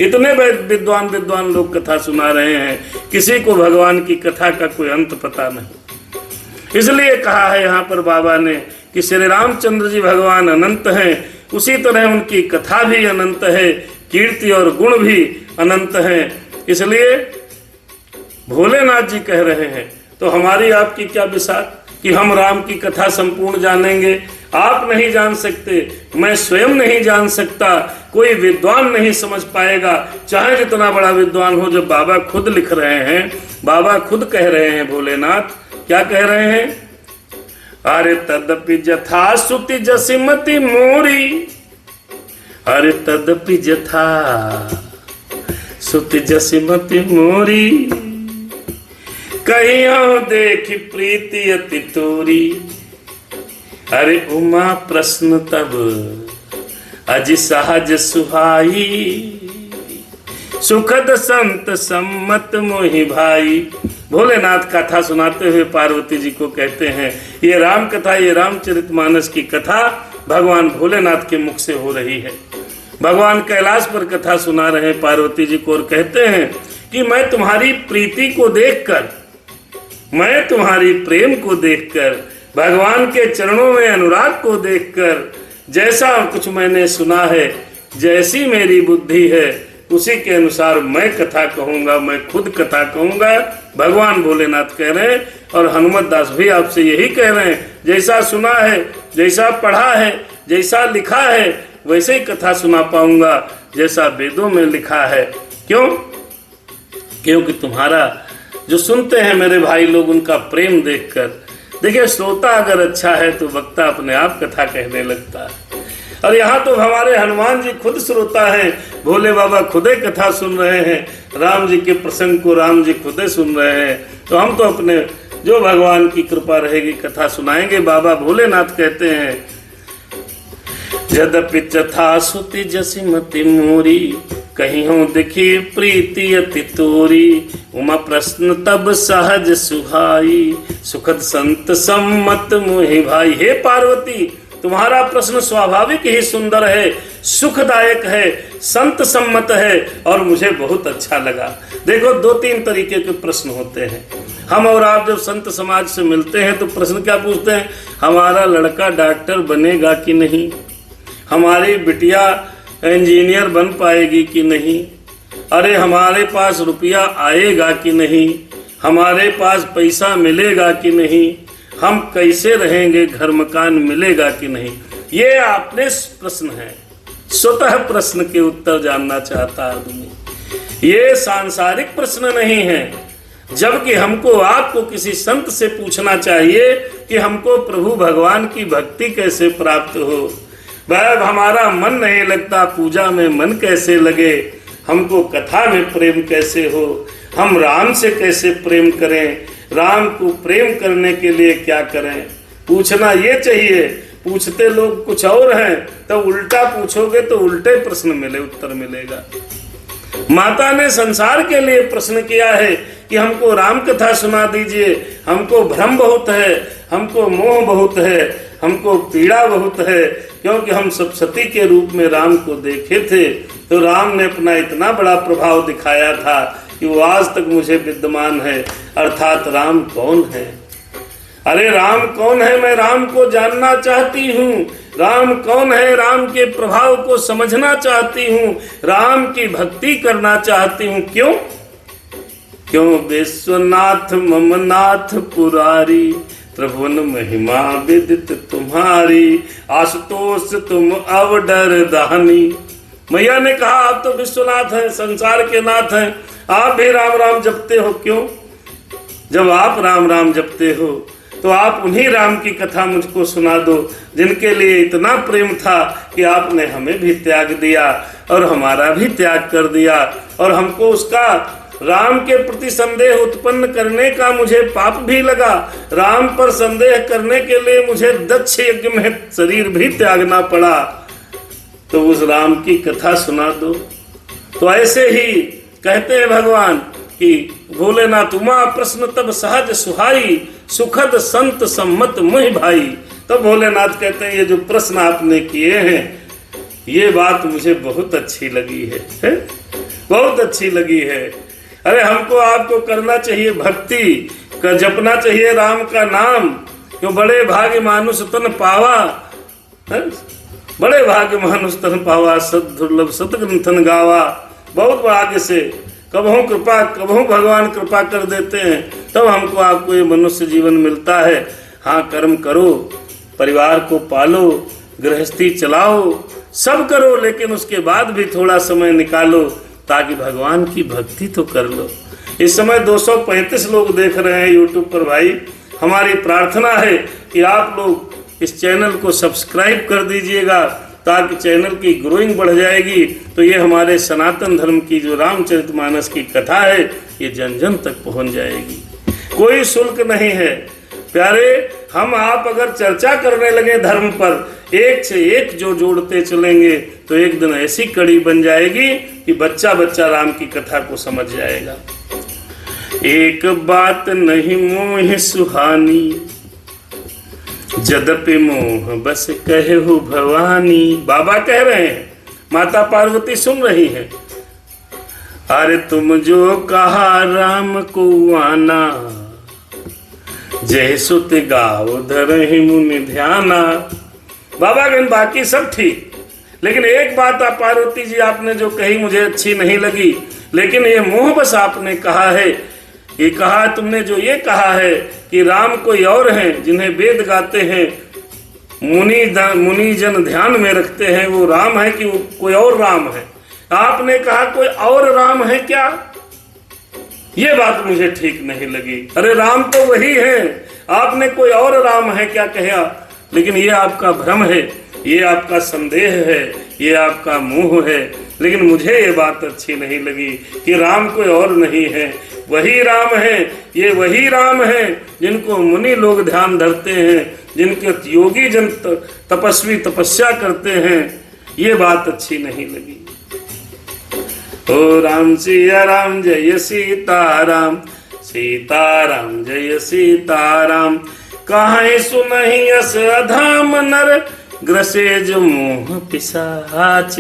इतने विद्वान लोग कथा सुना रहे हैं, किसी को भगवान की कथा का कोई अंत पता नहीं। इसलिए कहा है यहाँ पर बाबा ने कि श्री रामचंद्र जी भगवान अनंत हैं, उसी तरह उनकी कथा भी अनंत है, कीर्ति और गुण भी अनंत हैं। इसलिए भोलेनाथ जी कह रहे हैं, तो हमारी आपकी क्या विसाख कि हम राम की कथा संपूर्ण जानेंगे। आप नहीं जान सकते, मैं स्वयं नहीं जान सकता, कोई विद्वान नहीं समझ पाएगा, चाहे जितना बड़ा विद्वान हो। जब बाबा खुद लिख रहे हैं, बाबा खुद कह रहे हैं, भोलेनाथ क्या कह रहे हैं? अरे तदपि जथा सुति जसिमति मोरी, अरे तदपि जथा सुति जसिमति मोरी, कहियो देखी प्रीति अति तोरी। अरे उमा प्रश्न तब अजि सहज सुहाई, सुखद संत सम्मत मोहि भाई। भोलेनाथ कथा सुनाते हुए पार्वती जी को कहते हैं, ये राम कथा, ये रामचरितमानस की कथा भगवान भोलेनाथ के मुख से हो रही है। भगवान कैलाश पर कथा सुना रहे हैं पार्वती जी को और कहते हैं कि मैं तुम्हारी प्रीति को देखकर, मैं तुम्हारी प्रेम को देखकर, भगवान के चरणों में अनुराग को देखकर, जैसा कुछ मैंने सुना है, जैसी मेरी बुद्धि है, उसी के अनुसार मैं कथा कहूंगा, मैं खुद कथा कहूंगा। भगवान भोलेनाथ कह रहे हैं और हनुमत दास भी आपसे यही कह रहे हैं, जैसा सुना है, जैसा पढ़ा है, जैसा लिखा है, वैसे ही कथा सुना पाऊंगा जैसा वेदों में लिखा है। क्यों? क्योंकि तुम्हारा जो सुनते हैं मेरे भाई लोग, उनका प्रेम देखकर। देखिए, श्रोता अगर अच्छा है तो वक्ता अपने आप कथा कहने लगता है। और यहाँ तो हमारे हनुमान जी खुद श्रोता हैं, भोले बाबा खुदे कथा सुन रहे हैं, राम जी के प्रसंग को राम जी खुदे सुन रहे हैं। तो हम तो अपने जो भगवान की कृपा रहेगी कथा सुनाएंगे। बाबा भोलेनाथ कहते हैं, यद्यपि चथा सुति जसि मति मोरी, कहीं हो दिखी प्रीति अति तोरी, उमा प्रश्न तब सहज सुहाई, सुखद संत सम्मत मोहि भाई। हे पार्वती, तुम्हारा प्रश्न स्वाभाविक ही सुंदर है, सुखदायक है, संत सम्मत है और मुझे बहुत अच्छा लगा। देखो, 2-3 तरीके के प्रश्न होते हैं। हम और आप जब संत समाज से मिलते हैं तो प्रश्न क्या पूछते हैं? हमारा लड़का डॉक्टर बनेगा कि नहीं, हमारी बिटिया इंजीनियर बन पाएगी कि नहीं, अरे हमारे पास रुपया आएगा कि नहीं, हमारे पास पैसा मिलेगा कि नहीं, हम कैसे रहेंगे, घर मकान मिलेगा कि नहीं। ये आपने प्रश्न है, स्वतः प्रश्न के उत्तर जानना चाहता आदमी। ये सांसारिक प्रश्न नहीं है, जबकि हमको आपको किसी संत से पूछना चाहिए कि हमको प्रभु भगवान की भक्ति कैसे प्राप्त हो। भाई, हमारा मन नहीं लगता, पूजा में मन कैसे लगे, हमको कथा में प्रेम कैसे हो, हम राम से कैसे प्रेम करें, राम को प्रेम करने के लिए क्या करें, पूछना ये चाहिए। पूछते लोग कुछ और हैं, तो उल्टा पूछोगे तो उल्टे प्रश्न मिले, उत्तर मिलेगा। माता ने संसार के लिए प्रश्न किया है कि हमको राम कथा सुना दीजिए, हमको भ्रम बहुत है, हमको मोह बहुत है, हमको पीड़ा बहुत है, क्योंकि हम सब सती के रूप में राम को देखे थे। तो राम ने अपना इतना बड़ा प्रभाव दिखाया था कि वो आज तक मुझे विद्यमान है। अर्थात राम कौन है? अरे राम कौन है, मैं राम को जानना चाहती हूँ। राम कौन है, राम के प्रभाव को समझना चाहती हूँ, राम की भक्ति करना चाहती हूँ। क्यों? क्यों विश्वनाथ मम नाथ पुरारी, त्रिभुवन महिमा विदित तुम्हारी, आशुतोष तुम अवडर दानी। मैया ने कहा, आप तो विश्वनाथ हैं, संसार के नाथ हैं, आप भी राम राम जपते हो। क्यों? जब आप राम राम जपते हो तो आप उन्हीं राम की कथा मुझको सुना दो, जिनके लिए इतना प्रेम था कि आपने हमें भी त्याग दिया और हमारा भी त्याग कर दिया, और हमको उसका राम के प्रति संदेह उत्पन्न करने का मुझे पाप भी लगा। राम पर संदेह करने के लिए मुझे दक्ष यज्ञ में शरीर भी त्यागना पड़ा। तो उस राम की कथा सुना दो। तो ऐसे ही कहते हैं भगवान कि भोलेनाथ, उमा प्रश्न तब सहज सुहाई, सुखद संत सम्मत मोहि भाई। तो भोलेनाथ कहते हैं, ये जो प्रश्न आपने किए हैं, ये बात मुझे बहुत अच्छी लगी है? बहुत अच्छी लगी है। अरे हमको आपको करना चाहिए भक्ति का, जपना चाहिए राम का नाम। क्यों? बड़े भाग्य मानुष तन पावा, बड़े भाग्य मानुष तन पावा, सद दुर्लभ सत ग्रंथन गावा। बहुत भाग्य से कबहू कृपा, कबहू भगवान कृपा कर देते हैं, तब हमको आपको ये मनुष्य जीवन मिलता है। हाँ, कर्म करो, परिवार को पालो, गृहस्थी चलाओ, सब करो, लेकिन उसके बाद भी थोड़ा समय निकालो ताकि भगवान की भक्ति तो कर लो। इस समय 235 लोग देख रहे हैं यूट्यूब पर। भाई, हमारी प्रार्थना है कि आप लोग इस चैनल को सब्सक्राइब कर दीजिएगा, ताकि चैनल की ग्रोइंग बढ़ जाएगी। तो ये हमारे सनातन धर्म की जो रामचरितमानस की कथा है, ये जन जन तक पहुंच जाएगी। कोई शुल्क नहीं है प्यारे। हम आप अगर चर्चा करने लगे धर्म पर, एक से एक जो जोड़ते चलेंगे, तो एक दिन ऐसी कड़ी बन जाएगी कि बच्चा बच्चा राम की कथा को समझ जाएगा। एक बात नहीं मोह सुहानी, यद्यपि मोह बस कहे हो भवानी। बाबा कह रहे हैं, माता पार्वती सुन रही हैं। अरे तुम जो कहा राम को आना, जय सुत गाओ धरहि मुनि ध्याना। बाबा कहन बाकी सब ठीक, लेकिन एक बात आप पार्वती जी आपने जो कही मुझे अच्छी नहीं लगी। लेकिन ये मोह बस आपने कहा है, ये कहा तुमने जो ये कहा है कि राम कोई और हैं जिन्हें वेद गाते हैं, मुनि जन ध्यान में रखते हैं, वो राम है कि वो कोई और राम है। आपने कहा कोई और राम है क्या? ये बात मुझे ठीक नहीं लगी। अरे राम तो वही है, आपने कोई और राम है क्या कहा? लेकिन ये आपका भ्रम है। ये आपका संदेह है, ये आपका मोह है। लेकिन मुझे ये बात अच्छी नहीं लगी कि राम कोई और नहीं है, वही राम है। ये वही राम है जिनको मुनि लोग ध्यान धरते हैं, जिनके योगी जन तपस्वी तपस्या करते हैं। ये बात अच्छी नहीं लगी। ओ राम सिया राम जय सीताराम, सीताराम जय सीताराम। कहाँ सुनहि अस अधम नर, ग्रसे जो मोह पिशाच।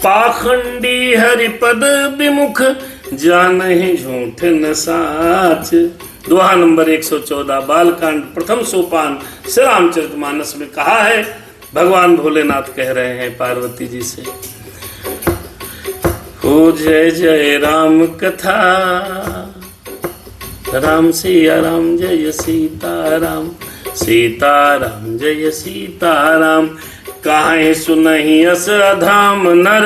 पाखंडी हरिपद विमुख, जानहि झूठ न साच। दोहा नंबर 114 बालकांड प्रथम सोपान श्री रामचरितमानस में कहा है। भगवान भोलेनाथ कह रहे हैं पार्वती जी से, हो जय जय राम कथा, राम सिया राम जय सीताराम, सीताराम जय सीताराम। काहे सुनहि अस अधम नर,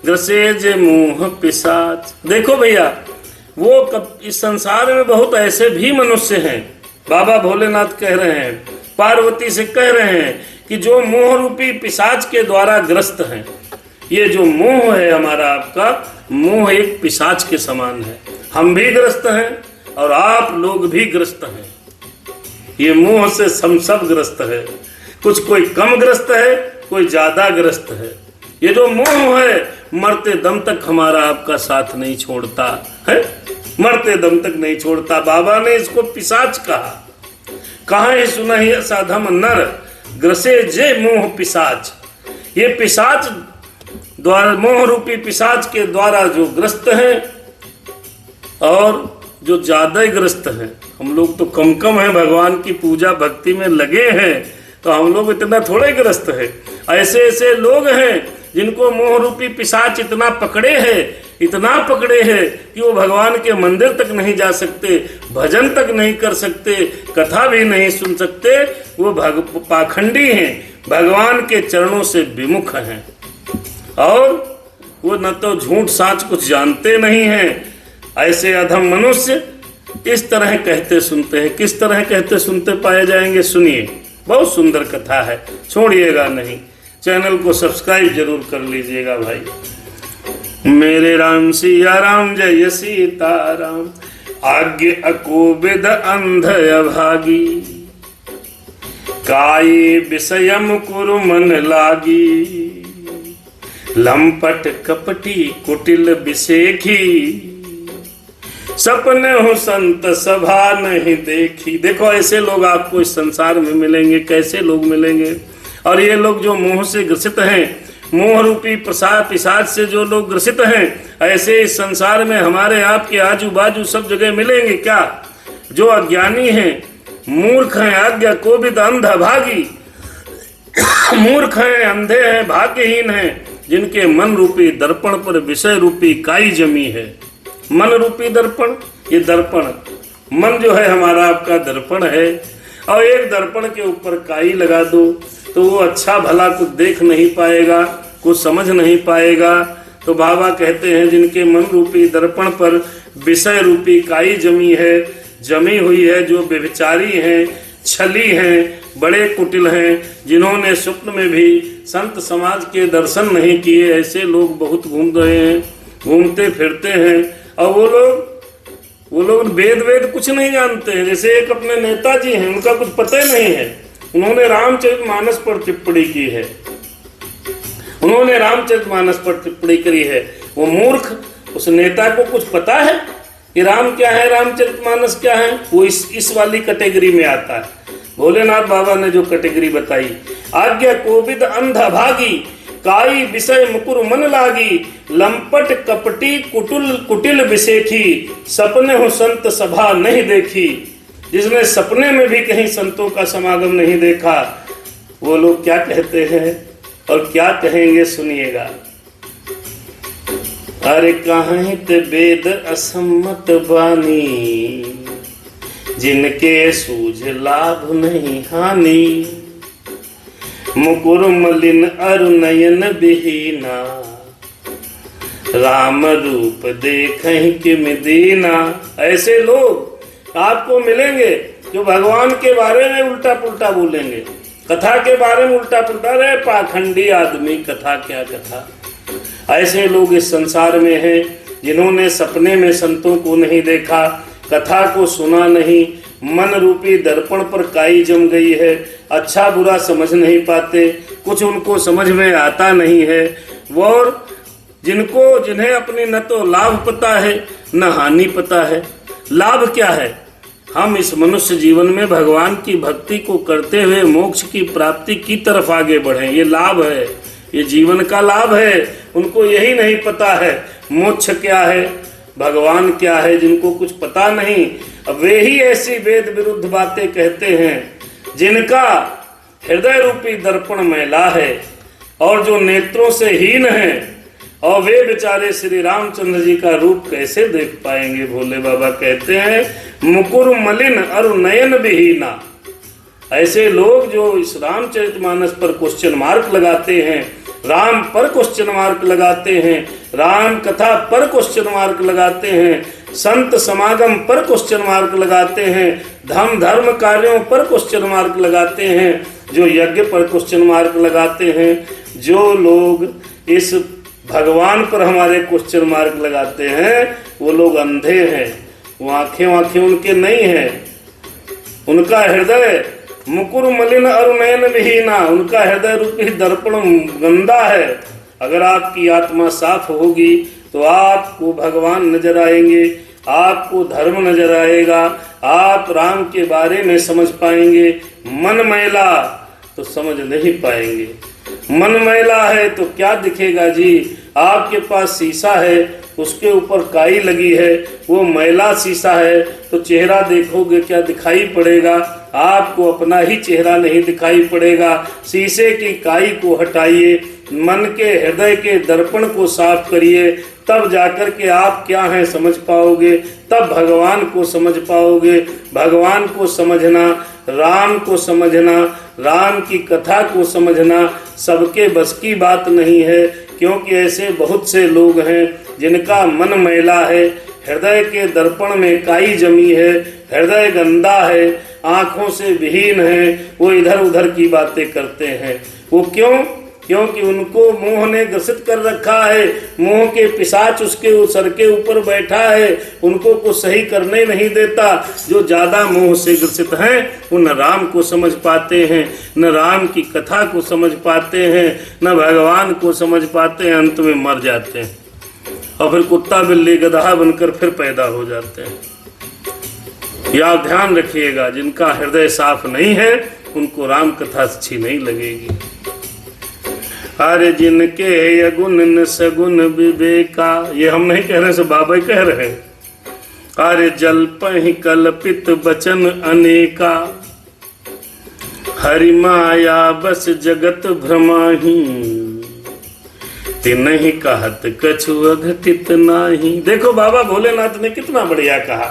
ग्रसे जे मोह पिशाच। देखो भैया, वो इस संसार में बहुत ऐसे भी मनुष्य हैं। बाबा भोलेनाथ कह रहे हैं, पार्वती से कह रहे हैं कि जो मोह रूपी पिशाच के द्वारा ग्रस्त हैं। ये जो मोह है हमारा, आपका मोह एक पिशाच के समान है। हम भी ग्रस्त हैं और आप लोग भी ग्रस्त हैं। ये मोह से हम सब ग्रस्त है। कुछ कोई कम ग्रस्त है, कोई ज्यादा ग्रस्त है। ये जो मोह है मरते दम तक हमारा आपका साथ नहीं छोड़ता है, मरते दम तक नहीं छोड़ता। बाबा ने इसको पिशाच कहा। कहाँ सुनहि अस अधम नर, ग्रसे जे मोह पिशाच। ये पिशाच द्वारा, मोह रूपी पिशाच के द्वारा जो ग्रस्त हैं और जो ज्यादा ग्रस्त हैं। हम लोग तो कम कम है, भगवान की पूजा भक्ति में लगे हैं, तो हम लोग इतना थोड़े ग्रस्त है। ऐसे ऐसे लोग हैं जिनको मोह रूपी पिशाच इतना पकड़े है, इतना पकड़े है कि वो भगवान के मंदिर तक नहीं जा सकते, भजन तक नहीं कर सकते, कथा भी नहीं सुन सकते। वो पाखंडी हैं, भगवान के चरणों से विमुख हैं और वो न तो झूठ साच कुछ जानते नहीं हैं। ऐसे अधम मनुष्य इस तरह कहते सुनते हैं। किस तरह कहते सुनते पाए जाएंगे, सुनिए। बहुत सुंदर कथा है, छोड़िएगा नहीं। चैनल को सब्सक्राइब जरूर कर लीजिएगा भाई। मेरे राम सिया राम जय सीताराम, आज्ञ अकोविद अंध अभागी, काये विषयम कुरु मन लागी, लंपट कपटी कुटिल विषेखी, सपने हो संत सभा नहीं देखी। देखो ऐसे लोग आपको इस संसार में मिलेंगे। कैसे लोग मिलेंगे? और ये लोग जो मोह से ग्रसित हैं, मोह रूपी पिशाच से जो लोग ग्रसित हैं, ऐसे इस संसार में हमारे आपके आजू बाजू सब जगह मिलेंगे। क्या? जो अज्ञानी हैं, मूर्ख हैं, आज्ञा कोविद अंध भागी। मूर्ख हैं, अंधे हैं, भाग्यहीन हैं, जिनके मन रूपी दर्पण पर विषय रूपी काई जमी है। मन रूपी दर्पण, ये दर्पण मन जो है हमारा आपका दर्पण है, और एक दर्पण के ऊपर काई लगा दो तो वो अच्छा भला कुछ देख नहीं पाएगा, कुछ समझ नहीं पाएगा। तो बाबा कहते हैं जिनके मन रूपी दर्पण पर विषय रूपी काई जमी हुई है, जो व्यभिचारी हैं, छली हैं, बड़े कुटिल हैं, जिन्होंने स्वप्न में भी संत समाज के दर्शन नहीं किए, ऐसे लोग बहुत घूम रहे हैं, घूमते फिरते हैं। और वो लोग वेद कुछ नहीं जानते हैं। जैसे एक अपने नेताजी हैं, उनका कुछ पता ही नहीं है। उन्होंने रामचरितमानस पर टिप्पणी की है, उन्होंने रामचरितमानस पर टिप्पणी करी है। वो मूर्ख, उस नेता को कुछ पता है कि राम क्या है, रामचरितमानस क्या है? वो इस वाली कैटेगरी में आता है। भोलेनाथ बाबा ने जो कैटेगरी बताई, आज्ञा कोविद अंध भागी, काई विषय मुकुर मन लागी, लंपट कपटी कुटिल विषेखी, सपने हो संत सभा नहीं देखी। जिसने सपने में भी कहीं संतों का समागम नहीं देखा, वो लोग क्या कहते हैं और क्या कहेंगे, सुनिएगा। अरे कहीं ते वेद असम्मत बानी, जिनके सूझ लाभ नहीं हानि, मुकुर मलिन अरु नयन बिहीना, राम रूप देखहि किम दीना। ऐसे लोग आपको मिलेंगे जो भगवान के बारे में उल्टा पुल्टा बोलेंगे, कथा के बारे में उल्टा पुल्टा रहे, पाखंडी आदमी, कथा क्या कथा। ऐसे लोग इस संसार में हैं जिन्होंने सपने में संतों को नहीं देखा, कथा को सुना नहीं, मन रूपी दर्पण पर काई जम गई है, अच्छा बुरा समझ नहीं पाते, कुछ उनको समझ में आता नहीं है। और जिन्हें अपनी न तो लाभ पता है न हानि पता है। लाभ क्या है? हम इस मनुष्य जीवन में भगवान की भक्ति को करते हुए मोक्ष की प्राप्ति की तरफ आगे बढ़ें, ये लाभ है, ये जीवन का लाभ है। उनको यही नहीं पता है मोक्ष क्या है, भगवान क्या है, जिनको कुछ पता नहीं। अब वे ही ऐसी वेद विरुद्ध बातें कहते हैं जिनका हृदय रूपी दर्पण मैला है और जो नेत्रों से हीन है, और वे बेचारे श्री रामचंद्र जी का रूप कैसे देख पाएंगे। भोले बाबा कहते हैं मुकुर मलिन और नयन विहीना। ऐसे लोग जो इस रामचरितमानस पर क्वेश्चन मार्क लगाते हैं, राम पर क्वेश्चन मार्क लगाते हैं, राम कथा पर क्वेश्चन मार्क लगाते हैं, संत समागम पर क्वेश्चन मार्क लगाते हैं, धर्म कार्यों पर क्वेश्चन मार्क लगाते हैं, जो यज्ञ पर क्वेश्चन मार्क लगाते हैं, जो लोग इस भगवान पर हमारे क्वेश्चन मार्क लगाते हैं, वो लोग अंधे हैं। वो आंखें उनके नहीं हैं। उनका हृदय मुकुर मलिन और नयन विहीना, उनका हृदय रूपी दर्पण गंदा है। अगर आपकी आत्मा साफ होगी तो आपको भगवान नजर आएंगे, आपको धर्म नजर आएगा, आप राम के बारे में समझ पाएंगे। मन मैला तो समझ नहीं पाएंगे। मन मैला है तो क्या दिखेगा जी? आपके पास शीशा है, उसके ऊपर काई लगी है, वो मैला शीशा है तो चेहरा देखोगे क्या दिखाई पड़ेगा? आपको अपना ही चेहरा नहीं दिखाई पड़ेगा। शीशे की काई को हटाइए, मन के हृदय के दर्पण को साफ करिए, तब जाकर के आप क्या हैं समझ पाओगे, तब भगवान को समझ पाओगे। भगवान को समझना, राम को समझना, राम की कथा को समझना सबके बस की बात नहीं है, क्योंकि ऐसे बहुत से लोग हैं जिनका मन मैला है, हृदय के दर्पण में काई जमी है, हृदय गंदा है, आंखों से विहीन है, वो इधर उधर की बातें करते हैं। वो क्यों? क्योंकि उनको मोह ने ग्रसित कर रखा है, मोह के पिशाच उसके सर के ऊपर बैठा है, उनको कुछ सही करने नहीं देता। जो ज्यादा मोह से ग्रसित हैं वो न राम को समझ पाते हैं, न राम की कथा को समझ पाते हैं, न भगवान को समझ पाते हैं, अंत में मर जाते हैं और फिर कुत्ता बिल्ली गधा बनकर फिर पैदा हो जाते हैं। या ध्यान रखिएगा, जिनका हृदय साफ नहीं है उनको राम कथा अच्छी नहीं लगेगी। अरे जिनके अगुण न सगुण विवेका, ये हम नहीं कह रहे, सब बाबा ही कह रहे हैं। अरे जल्पहि कल्पित बचन अनेका, हरि माया बस जगत भ्रमाही, तिनहि कहत कछु अघटित नाही। देखो बाबा भोलेनाथ ने कितना बढ़िया कहा।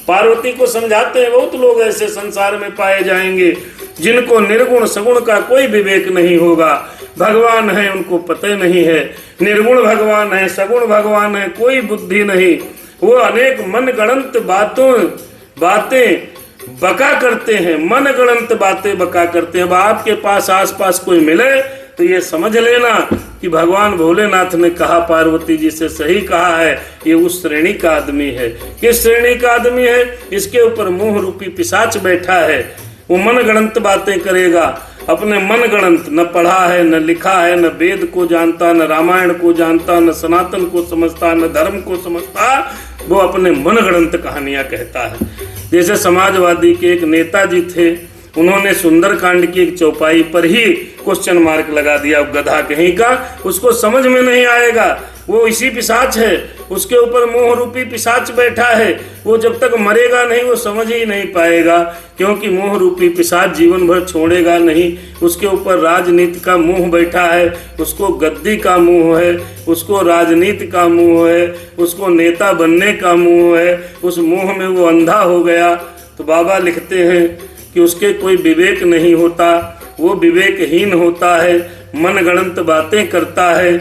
पार्वती को समझाते हैं, बहुत लोग ऐसे संसार में पाए जाएंगे जिनको निर्गुण सगुण का कोई विवेक नहीं होगा। भगवान है उनको पता नहीं है, निर्गुण भगवान है, सगुण भगवान है, कोई बुद्धि नहीं। वो अनेक मन गणंत बातें बका करते हैं, मन गणंत बातें बका करते हैं। अब आपके पास आसपास कोई मिले तो ये समझ लेना कि भगवान भोलेनाथ ने कहा पार्वती जी से सही कहा है, ये उस श्रेणी का आदमी है। किस श्रेणी का आदमी है? इसके ऊपर मोह रूपी पिशाच बैठा है, वो मन गणंत बातें करेगा। अपने मन गणंत, न पढ़ा है, न लिखा है, न वेद को जानता, न रामायण को जानता, न सनातन को समझता, न धर्म को समझता, वो अपने मन गणंत कहानियां कहता है। जैसे समाजवादी के एक नेताजी थे, उन्होंने सुंदरकांड की एक चौपाई पर ही क्वेश्चन मार्क लगा दिया। गधा कहीं का, उसको समझ में नहीं आएगा, वो इसी पिशाच है, उसके ऊपर मोह रूपी पिशाच बैठा है। वो जब तक मरेगा नहीं वो समझ ही नहीं पाएगा, क्योंकि मोह रूपी पिशाच जीवन भर छोड़ेगा नहीं। उसके ऊपर राजनीति का मोह बैठा है, उसको गद्दी का मोह है, उसको राजनीति का मोह है, उसको नेता बनने का मोह है। उस मोह में वो अंधा हो गया। तो बाबा लिखते हैं कि उसके कोई विवेक नहीं होता, वो विवेकहीन होता है, मन गणंत बातें करता है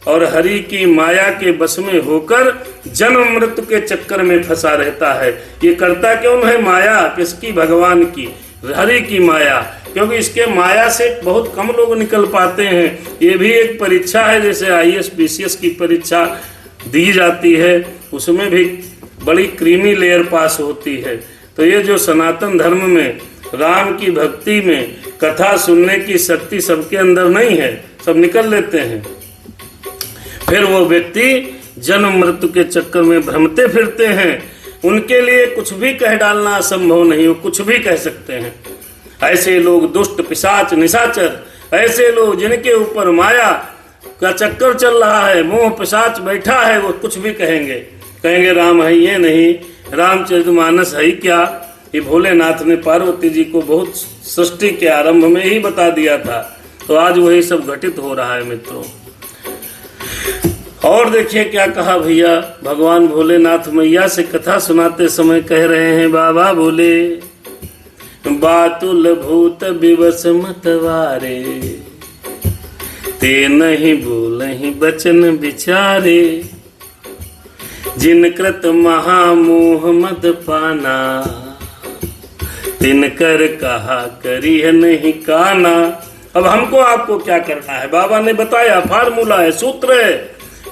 और हरि की माया के बस में होकर जन्म मृत्यु के चक्कर में फंसा रहता है। ये करता क्यों है? माया किसकी? भगवान की, हरि की माया। क्योंकि इसके माया से बहुत कम लोग निकल पाते हैं। ये भी एक परीक्षा है, जैसे IAS BCS की परीक्षा दी जाती है, उसमें भी बड़ी क्रीमी लेयर पास होती है। तो ये जो सनातन धर्म में राम की भक्ति में कथा सुनने की शक्ति सबके अंदर नहीं है, सब निकल लेते हैं। फिर वो व्यक्ति जन्म मृत्यु के चक्कर में भ्रमते फिरते हैं। उनके लिए कुछ भी कह डालना असंभव नहीं, वो कुछ भी कह सकते हैं। ऐसे लोग दुष्ट पिशाच निशाचर, ऐसे लोग जिनके ऊपर माया का चक्कर चल रहा है, मोह पिशाच बैठा है, वो कुछ भी कहेंगे राम है ये नहीं, रामचरितमानस है ही क्या। ये भोलेनाथ ने पार्वती जी को बहुत सृष्टि के आरंभ में ही बता दिया था। तो आज वही सब घटित हो रहा है मित्रों। और देखिए क्या कहा भैया, भगवान भोलेनाथ मैया से कथा सुनाते समय कह रहे हैं, बाबा बोले बातुल भूत विवश मतवारे, ते नहीं बोलहि बचन विचारे, जिन कृत महामोह मद पाना, तिन कर कहा करी है नहीं काना। अब हमको आपको क्या करना है, बाबा ने बताया, फार्मूला है, सूत्र है।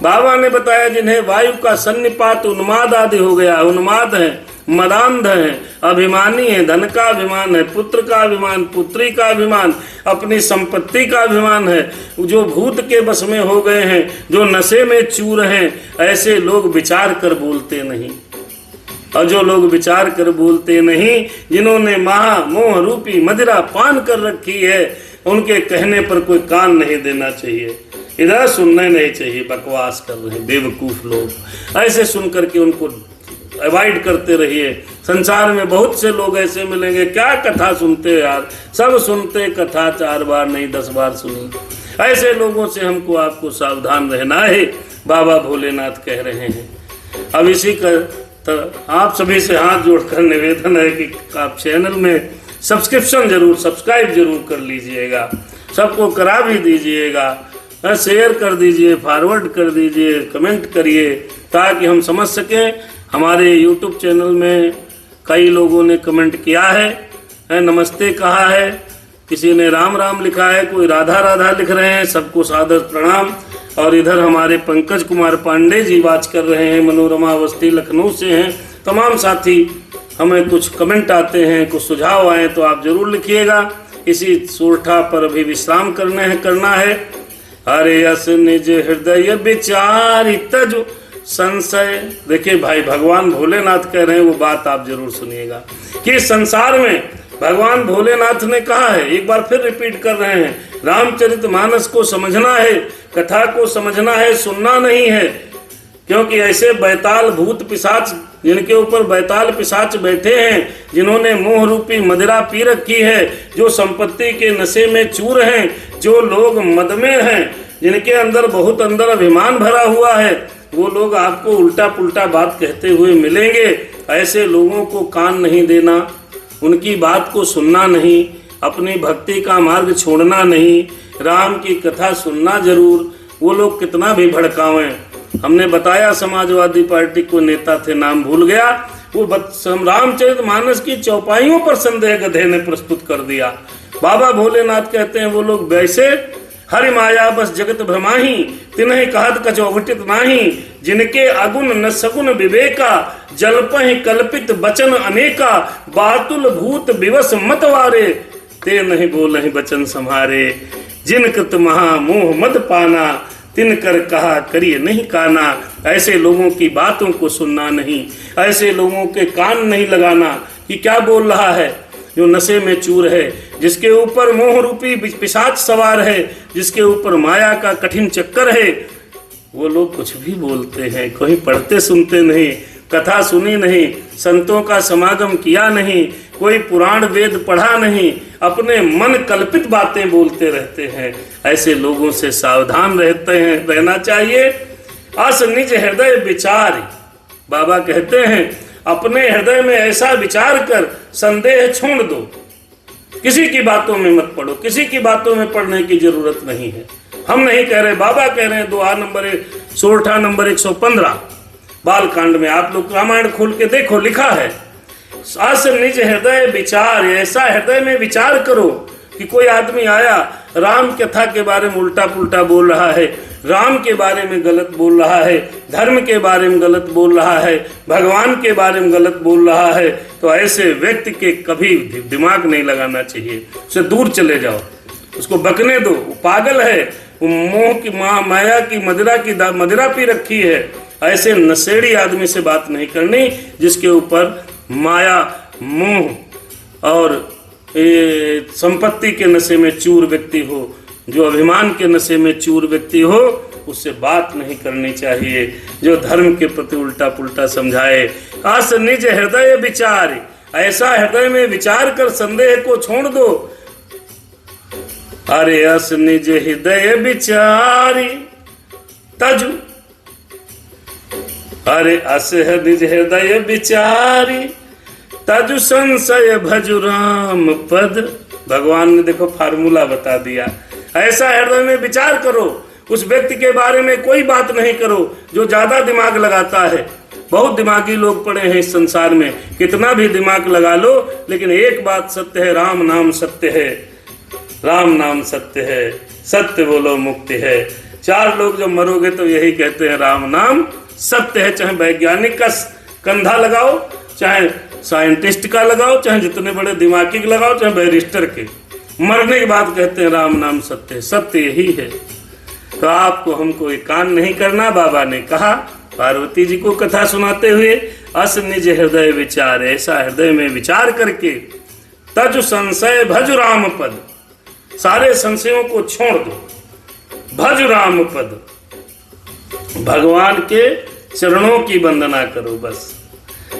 बाबा ने बताया जिन्हें वायु का सन्निपात उन्माद आदि हो गया, उन्माद है, मदांध है, अभिमानी है, धन का अभिमान है, पुत्र का अभिमान, पुत्री का अभिमान, अपनी संपत्ति का अभिमान है, जो भूत के बस में हो गए हैं, जो नशे में चूर हैं, ऐसे लोग विचार कर बोलते नहीं। और जो लोग विचार कर बोलते नहीं, जिन्होंने महा मोह रूपी मदिरा पान कर रखी है, उनके कहने पर कोई कान नहीं देना चाहिए, इधर सुनना नहीं चाहिए। बकवास कर रहे हैं बेवकूफ लोग, ऐसे सुन करके उनको अवॉइड करते रहिए। संसार में बहुत से लोग ऐसे मिलेंगे, क्या कथा सुनते यार, सब सुनते कथा, 4 बार नहीं 10 बार सुनी। ऐसे लोगों से हमको आपको सावधान रहना है, बाबा भोलेनाथ कह रहे हैं। अब इसी का आप सभी से हाथ जोड़कर निवेदन है कि आप चैनल में सब्सक्राइब जरूर कर लीजिएगा, सबको करा भी दीजिएगा, शेयर कर दीजिए, फॉरवर्ड कर दीजिए, कमेंट करिए, ताकि हम समझ सकें। हमारे YouTube चैनल में कई लोगों ने कमेंट किया है, नमस्ते कहा है, किसी ने राम राम लिखा है, कोई राधा राधा लिख रहे हैं, सबको सादर प्रणाम। और इधर हमारे पंकज कुमार पांडे जी बात कर रहे हैं, मनोरमा अवस्थी लखनऊ से हैं। तमाम साथी हमें कुछ कमेंट आते हैं, कुछ सुझाव आए तो आप जरूर लिखिएगा। इसी सोरठा पर अभी विश्राम करना है। अरे अस निज हृदय विचारी तजु संशय। देखिए भाई, भगवान भोलेनाथ कह रहे हैं, वो बात आप जरूर सुनिएगा कि संसार में भगवान भोलेनाथ ने कहा है, एक बार फिर रिपीट कर रहे हैं, रामचरितमानस को समझना है, कथा को समझना है, सुनना नहीं है। क्योंकि ऐसे बैताल भूत पिशाच, जिनके ऊपर बैताल पिशाच बैठे हैं, जिन्होंने मोह रूपी मदिरा पी रखी है, जो संपत्ति के नशे में चूर हैं, जो लोग मद में हैं, जिनके अंदर बहुत अंदर अभिमान भरा हुआ है, वो लोग आपको उल्टा पुल्टा बात कहते हुए मिलेंगे। ऐसे लोगों को कान नहीं देना, उनकी बात को सुनना नहीं, अपनी भक्ति का मार्ग छोड़ना नहीं, राम की कथा सुनना जरूर। वो लोग कितना भी भड़कावें, हमने बताया समाजवादी पार्टी को नेता थे, नाम भूल गया, वो रामचरितमानस की चौपाइयों पर संदेह गधे ने प्रस्तुत कर दिया। बाबा भोलेनाथ कहते हैं वो लोग वैसे हरि माया बस जगत भ्रमाही, तिन्हि कहत कछो अघटित नाही, जिनके अगुण न सगुण विवेका, जल्पहि कल्पित बचन अनेका, बातुल भूत विवश मतवारे, ते नहीं बोलहि बचन सम्हारे, जिन कृत महा मोह मद पाना, तिन कर कहा करिए नहीं काना। ऐसे लोगों की बातों को सुनना नहीं, ऐसे लोगों के कान नहीं लगाना कि क्या बोल रहा है, जो नशे में चूर है, जिसके ऊपर मोह रूपी पिशाच सवार है, जिसके ऊपर माया का कठिन चक्कर है। वो लोग कुछ भी बोलते हैं, कोई पढ़ते सुनते नहीं, कथा सुनी नहीं, संतों का समागम किया नहीं, कोई पुराण वेद पढ़ा नहीं, अपने मन कल्पित बातें बोलते रहते हैं। ऐसे लोगों से सावधान रहना चाहिए। अस निज हृदय विचार, बाबा कहते हैं अपने हृदय में ऐसा विचार कर संदेह छोड़ दो, किसी की बातों में मत पढ़ो, किसी की बातों में पढ़ने की जरूरत नहीं है। हम नहीं कह रहे, बाबा कह रहे हैं। दुआ नंबर 16 नंबर 115 बालकांड में, आप लोग रामायण खोल के देखो, लिखा है, अस निज हृदय विचार, ऐसा हृदय में विचार करो, कि कोई आदमी आया राम कथा के बारे में उल्टा पुल्टा बोल रहा है, राम के बारे में गलत बोल रहा है, धर्म के बारे में गलत बोल रहा है, भगवान के बारे में गलत बोल रहा है, तो ऐसे व्यक्ति के कभी दिमाग नहीं लगाना चाहिए, उससे दूर चले जाओ, उसको बकने दो। वो पागल है, वो मोह की माया की मदिरा पी रखी है। ऐसे नशेड़ी आदमी से बात नहीं करनी जिसके ऊपर माया, मोह और संपत्ति के नशे में चूर व्यक्ति हो, जो अभिमान के नशे में चूर व्यक्ति हो, उससे बात नहीं करनी चाहिए। जो धर्म के प्रति उल्टा पुल्टा समझाए। अस निज हृदय विचार, ऐसा हृदय में विचार कर संदेह को छोड़ दो। अरे अस निज हृदय विचारी तजु, अरे अस निज हृदय विचारी तजु संशय भजु राम पद। भगवान ने देखो फार्मूला बता दिया। ऐसा हृदय में विचार करो, उस व्यक्ति के बारे में कोई बात नहीं करो जो ज्यादा दिमाग लगाता है। बहुत दिमागी लोग पड़े हैं इस संसार में, कितना भी दिमाग लगा लो, लेकिन एक बात सत्य है, राम नाम सत्य है, राम नाम सत्य है, सत्य बोलो मुक्ति है। चार लोग जब मरोगे तो यही कहते हैं राम नाम सत्य है। चाहे वैज्ञानिक का कंधा लगाओ, चाहे साइंटिस्ट का लगाओ, चाहे जितने बड़े दिमागी का लगाओ, चाहे बैरिस्टर के, मरने के बाद कहते हैं राम नाम सत्य है। सत्य यही है। तो आपको हमको एक कान नहीं करना। बाबा ने कहा पार्वती जी को कथा सुनाते हुए, अस निज हृदय विचार, ऐसा हृदय में विचार करके तज संशय भज राम पद, सारे संशयों को छोड़ दो, भज राम पद, भगवान के चरणों की वंदना करो। बस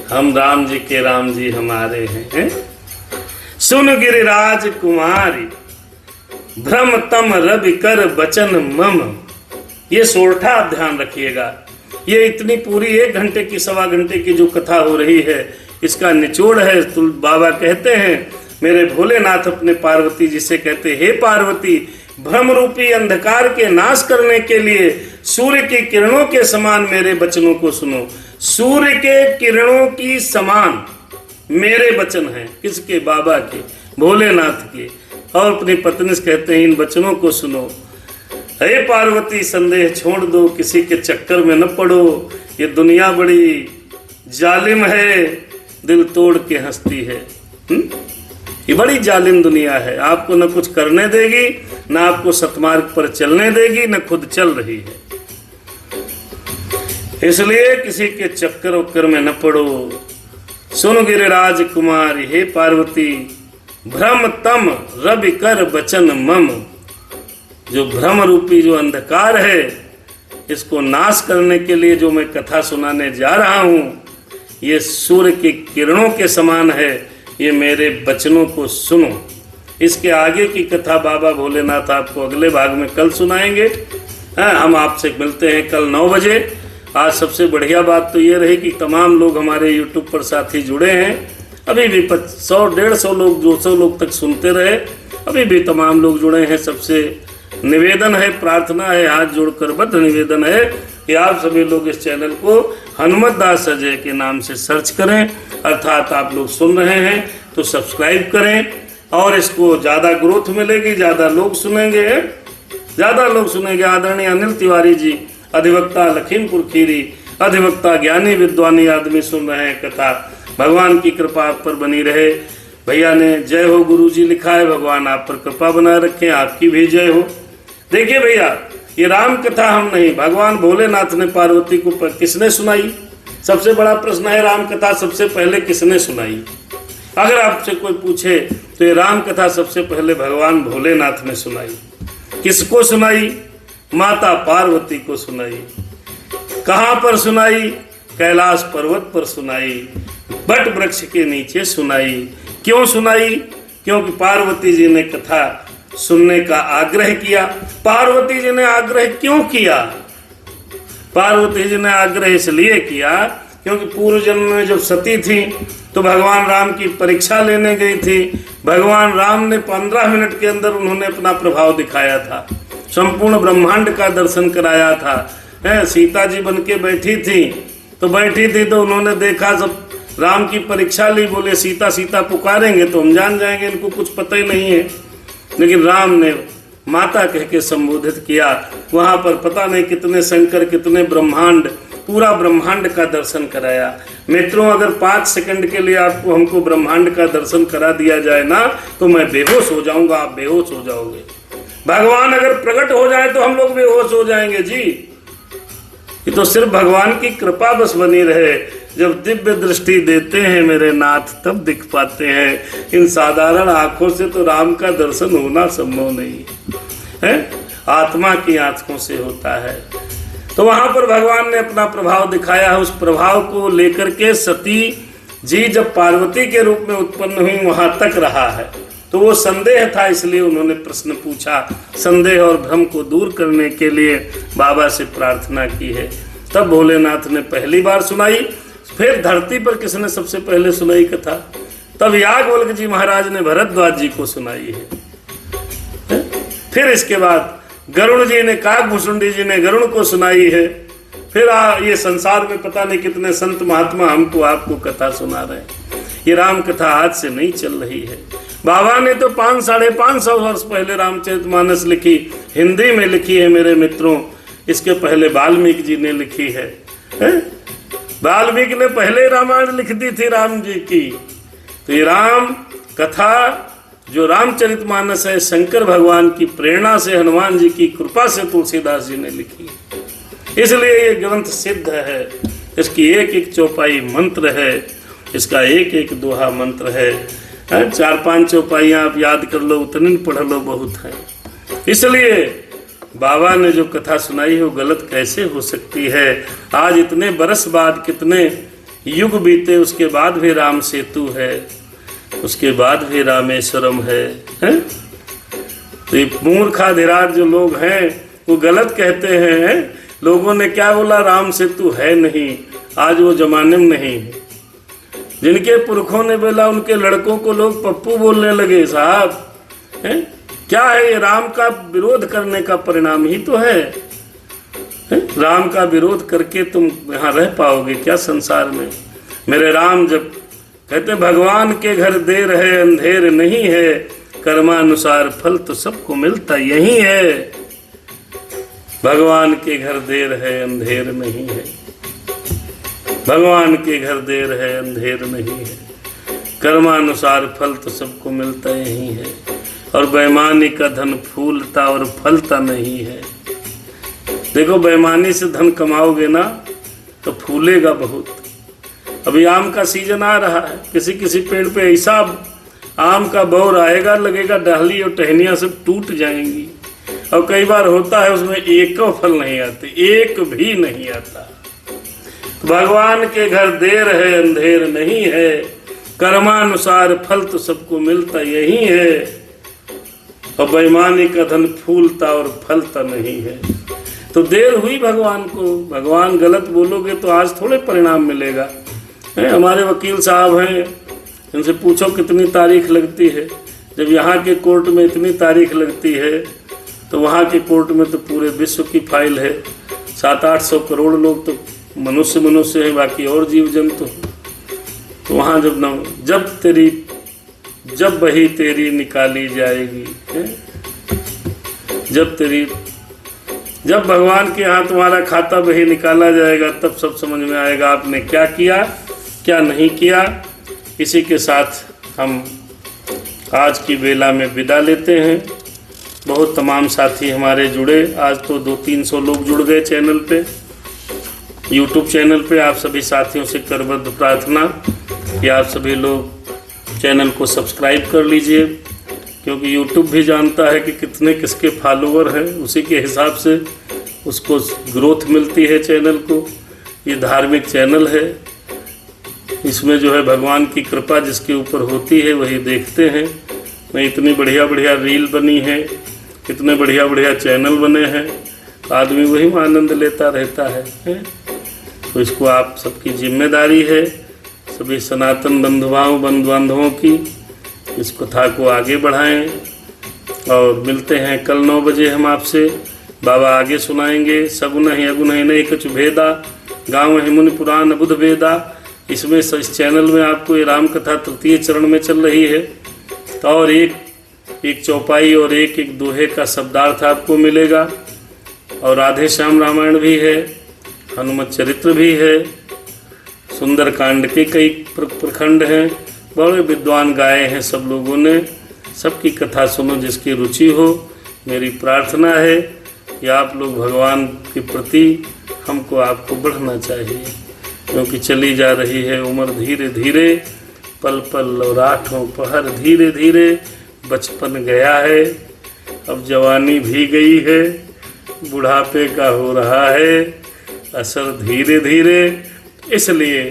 हम राम जी के राम जी हमारे हैं। सुन गिरिराज कुमारी भ्रम तम रवि कर बचन मम। ये सोरठा आप ध्यान रखिएगा। ये इतनी पूरी 1 घंटे की, 1.25 घंटे की जो कथा हो रही है, इसका निचोड़ है। बाबा कहते हैं मेरे भोलेनाथ अपने पार्वती जी से कहते, हे पार्वती, भ्रम रूपी अंधकार के नाश करने के लिए सूर्य की किरणों के समान मेरे वचनों को सुनो। सूर्य के किरणों की समान मेरे वचन हैं। किसके? बाबा के, भोलेनाथ के। और अपनी पत्नी से कहते हैं इन वचनों को सुनो। हे पार्वती, संदेह छोड़ दो, किसी के चक्कर में न पड़ो। ये दुनिया बड़ी जालिम है, दिल तोड़ के हंसती है। ये बड़ी जालिम दुनिया है, आपको न कुछ करने देगी, न आपको सतमार्ग पर चलने देगी, न खुद चल रही है। इसलिए किसी के चक्कर वक्कर में न पड़ो। सुन गिरिराज कुमारी, हे पार्वती, भ्रम तम रवि कर बचन मम। जो भ्रम रूपी जो अंधकार है, इसको नाश करने के लिए जो मैं कथा सुनाने जा रहा हूँ, ये सूर्य की किरणों के समान है। ये मेरे वचनों को सुनो। इसके आगे की कथा बाबा भोलेनाथ आपको अगले भाग में कल सुनाएंगे। हम आपसे मिलते हैं कल 9 बजे। आज सबसे बढ़िया बात तो ये रही कि तमाम लोग हमारे YouTube पर साथी जुड़े हैं। अभी भी 100-150 लोग, 200 लोग तक सुनते रहे। अभी भी तमाम लोग जुड़े हैं। सबसे निवेदन है, प्रार्थना है, हाथ जोड़कर बद्ध निवेदन है कि आप सभी लोग इस चैनल को हनुमत दास अजय के नाम से सर्च करें। अर्थात आप लोग सुन रहे हैं तो सब्सक्राइब करें, और इसको ज़्यादा ग्रोथ मिलेगी, ज़्यादा लोग सुनेंगे, ज़्यादा लोग सुनेंगे। आदरणीय अनिल तिवारी जी, अधिवक्ता लखीमपुर खीरी, अधिवक्ता ज्ञानी विद्वानी आदमी सुन रहे हैं कथा। भगवान की कृपा आप पर बनी रहे। भैया ने जय हो गुरु जी लिखा है, भगवान आप पर कृपा बनाए रखें, आपकी भी जय हो। देखिए भैया, ये राम कथा हम नहीं, भगवान भोलेनाथ ने पार्वती को किसने सुनाई? सबसे बड़ा प्रश्न है, राम कथा सबसे पहले किसने सुनाई? अगर आपसे कोई पूछे तो ये राम कथा सबसे पहले भगवान भोलेनाथ ने सुनाई। किसको सुनाई? माता पार्वती को सुनाई। कहाँ पर सुनाई? कैलाश पर्वत पर सुनाई, बट वृक्ष के नीचे सुनाई। क्यों सुनाई? क्योंकि पार्वती जी ने कथा सुनने का आग्रह किया। पार्वती जी ने आग्रह क्यों किया? पार्वती जी ने आग्रह इसलिए किया क्योंकि पूर्व जन्म में जब सती थी तो भगवान राम की परीक्षा लेने गई थी। भगवान राम ने 15 मिनट के अंदर उन्होंने अपना प्रभाव दिखाया था, संपूर्ण ब्रह्मांड का दर्शन कराया था। सीता जी बन के बैठी थी तो उन्होंने देखा, सब राम की परीक्षा ली, बोले सीता सीता पुकारेंगे तो हम जान जाएंगे इनको कुछ पता ही नहीं है। लेकिन राम ने माता कह के संबोधित किया। वहां पर पता नहीं कितने शंकर, कितने ब्रह्मांड, पूरा ब्रह्मांड का दर्शन कराया। मित्रों, अगर 5 सेकंड के लिए आपको हमको ब्रह्मांड का दर्शन करा दिया जाए ना, तो मैं बेहोश हो जाऊंगा, आप बेहोश हो जाओगे। भगवान अगर प्रकट हो जाए तो हम लोग बेहोश हो जाएंगे जी। ये तो सिर्फ भगवान की कृपा बस बनी रहे। जब दिव्य दृष्टि देते हैं मेरे नाथ, तब दिख पाते हैं। इन साधारण आंखों से तो राम का दर्शन होना संभव नहीं है, आत्मा की आंखों से होता है। तो वहां पर भगवान ने अपना प्रभाव दिखाया है। उस प्रभाव को लेकर के सती जी जब पार्वती के रूप में उत्पन्न हुई, वहां तक रहा है। तो वो संदेह था, इसलिए उन्होंने प्रश्न पूछा। संदेह और भ्रम को दूर करने के लिए बाबा से प्रार्थना की है। तब भोलेनाथ ने पहली बार सुनाई। फिर धरती पर किसने सबसे पहले सुनाई कथा? तब याज्ञवल्क्य जी महाराज ने भरद्वाज जी को सुनाई है। फिर इसके बाद गरुड़ जी ने, काकभूषुंडी जी ने गरुड़ को सुनाई है। फिर ये संसार में पता नहीं कितने संत महात्मा हमको आपको कथा सुना रहे हैं। ये राम कथा आज से नहीं चल रही है। बाबा ने तो 500-550 वर्ष पहले रामचरितमानस लिखी, हिंदी में लिखी है मेरे मित्रों। इसके पहले वाल्मीकि जी ने लिखी है। वाल्मीकि ने पहले रामायण लिख दी थी राम जी की। तो ये राम कथा जो रामचरितमानस है, शंकर भगवान की प्रेरणा से, हनुमान जी की कृपा से तुलसीदास जी ने लिखी। इसलिए ये ग्रंथ सिद्ध है। इसकी एक एक चौपाई मंत्र है, इसका एक एक दोहा मंत्र है। 4-5 चौपाइयाँ आप याद कर लो, उतनी पढ़ लो, बहुत है। इसलिए बाबा ने जो कथा सुनाई है वो गलत कैसे हो सकती है? आज इतने बरस बाद, कितने युग बीते, उसके बाद भी राम सेतु है, उसके बाद भी रामेश्वरम है, हैं? तो ये मूर्खाधिराज जो लोग हैं वो गलत कहते हैं। लोगों ने क्या बोला? राम सेतु है नहीं, आज वो जमाने में नहीं है। जिनके पुरखों ने बोला उनके लड़कों को लोग पप्पू बोलने लगे। साहब, हैं? क्या है ये? राम का विरोध करने का परिणाम ही तो है। राम का विरोध करके तुम यहाँ रह पाओगे क्या संसार में? मेरे राम जब कहते भगवान के घर देर है अंधेर नहीं है, कर्मानुसार फल तो सबको मिलता यही है। भगवान के घर देर है अंधेर नहीं है, भगवान के घर देर है अंधेर नहीं है, कर्मानुसार फल तो सबको मिलता यही है। और बेईमानी का धन फूलता और फलता नहीं है। देखो, बेईमानी से धन कमाओगे ना तो फूलेगा बहुत। अभी आम का सीजन आ रहा है, किसी किसी पेड़ पे ऐसा आम का बौर आएगा, लगेगा डाली और टहनियाँ सब टूट जाएंगी। और कई बार होता है उसमें एक फल नहीं आते, एक भी नहीं आता। भगवान के घर देर है अंधेर नहीं है, कर्मानुसार फल तो सबको मिलता यही है। और बेईमानी का धन फूलता और फलता नहीं है। तो देर हुई भगवान को। भगवान गलत बोलोगे तो आज थोड़े परिणाम मिलेगा। हमारे वकील साहब हैं, इनसे पूछो कितनी तारीख लगती है। जब यहाँ के कोर्ट में इतनी तारीख लगती है तो वहाँ के कोर्ट में तो पूरे विश्व की फाइल है। 700-800 करोड़ लोग तो मनुष्य है, बाकी और जीव जंतु। तो वहाँ जब बही तेरी निकाली जाएगी, जब भगवान के यहाँ तुम्हारा खाता बही निकाला जाएगा, तब सब समझ में आएगा आपने क्या किया क्या नहीं किया। इसी के साथ हम आज की बेला में विदा लेते हैं। बहुत तमाम साथी हमारे जुड़े, आज तो 200-300 लोग जुड़ गए चैनल पे, यूट्यूब चैनल पे। आप सभी साथियों से करबद्ध प्रार्थना कि आप सभी लोग चैनल को सब्सक्राइब कर लीजिए, क्योंकि यूट्यूब भी जानता है कि कितने किसके फॉलोअर हैं, उसी के हिसाब से उसको ग्रोथ मिलती है चैनल को। ये धार्मिक चैनल है, इसमें जो है भगवान की कृपा जिसके ऊपर होती है वही देखते हैं। मैं इतनी बढ़िया बढ़िया रील बनी है, कितने बढ़िया बढ़िया चैनल बने हैं, आदमी वही में आनंद लेता रहता है। तो इसको आप सबकी जिम्मेदारी है, सभी सनातन बंधु बांधवों की, इस कथा को आगे बढ़ाएं। और मिलते हैं कल 9 बजे हम आपसे। बाबा आगे सुनाएंगे सगुन ही अगुन ही नहीं कछु भेदा, गाँव है मुनि पुराण बुध वेदा। इसमें इस चैनल में आपको ये राम कथा 3य चरण में चल रही है। तो और एक एक चौपाई और एक एक दोहे का शब्दार्थ आपको मिलेगा। और राधे श्याम रामायण भी है, हनुमत चरित्र भी है, सुंदर कांड के कई प्रखंड हैं, बड़े विद्वान गाए हैं सब लोगों ने। सबकी कथा सुनो जिसकी रुचि हो। मेरी प्रार्थना है कि आप लोग भगवान के प्रति हमको आपको बढ़ना चाहिए, क्योंकि चली जा रही है उम्र धीरे धीरे, पल पल और आठों पहर धीरे धीरे। बचपन गया है, अब जवानी भी गई है, बुढ़ापे का हो रहा है असर धीरे धीरे। इसलिए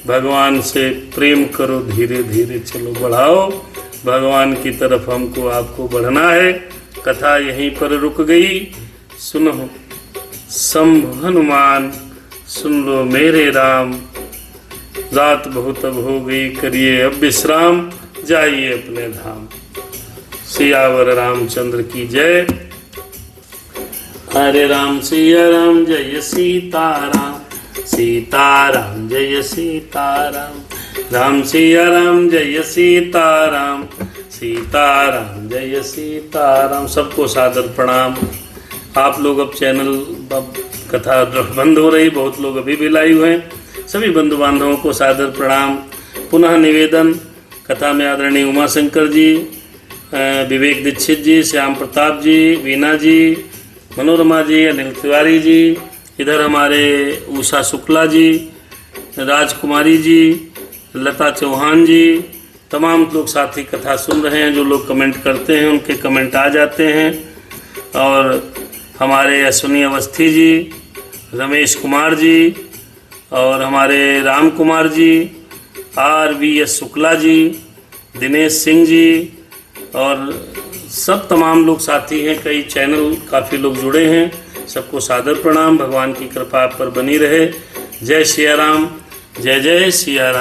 भगवान से प्रेम करो, धीरे धीरे चलो, बढ़ाओ भगवान की तरफ हमको आपको बढ़ना है। कथा यहीं पर रुक गई। सुनो शंभु हनुमान, सुन लो मेरे राम, रात बहुत अब हो गई, करिए अब विश्राम, जाइए अपने धाम। सियावर रामचंद्र की जय। हरे राम सिया राम जय सीताराम, सीताराम जय सीताराम, राम सिया राम जय सीताराम, सीताराम जय सीताराम। सबको सादर प्रणाम। आप लोग अब चैनल कथा बंद हो रही, बहुत लोग अभी भी लाइव हैं। सभी बंधु बांधवों को सादर प्रणाम। पुनः निवेदन, कथा में आदरणीय उमा शंकर जी, विवेक दीक्षित जी, श्याम प्रताप जी, वीना जी, मनोरमा जी, अनिल तिवारी जी, इधर हमारे उषा शुक्ला जी, राजकुमारी जी, लता चौहान जी, तमाम लोग साथी कथा सुन रहे हैं। जो लोग कमेंट करते हैं उनके कमेंट आ जाते हैं। और हमारे अश्विनी अवस्थी जी, रमेश कुमार जी, और हमारे राम कुमार जी, RVS शुक्ला जी, दिनेश सिंह जी, और सब तमाम लोग साथी हैं। कई चैनल काफ़ी लोग जुड़े हैं, सबको सादर प्रणाम। भगवान की कृपा आप पर बनी रहे। जय सिया राम, जय जय सिया राम।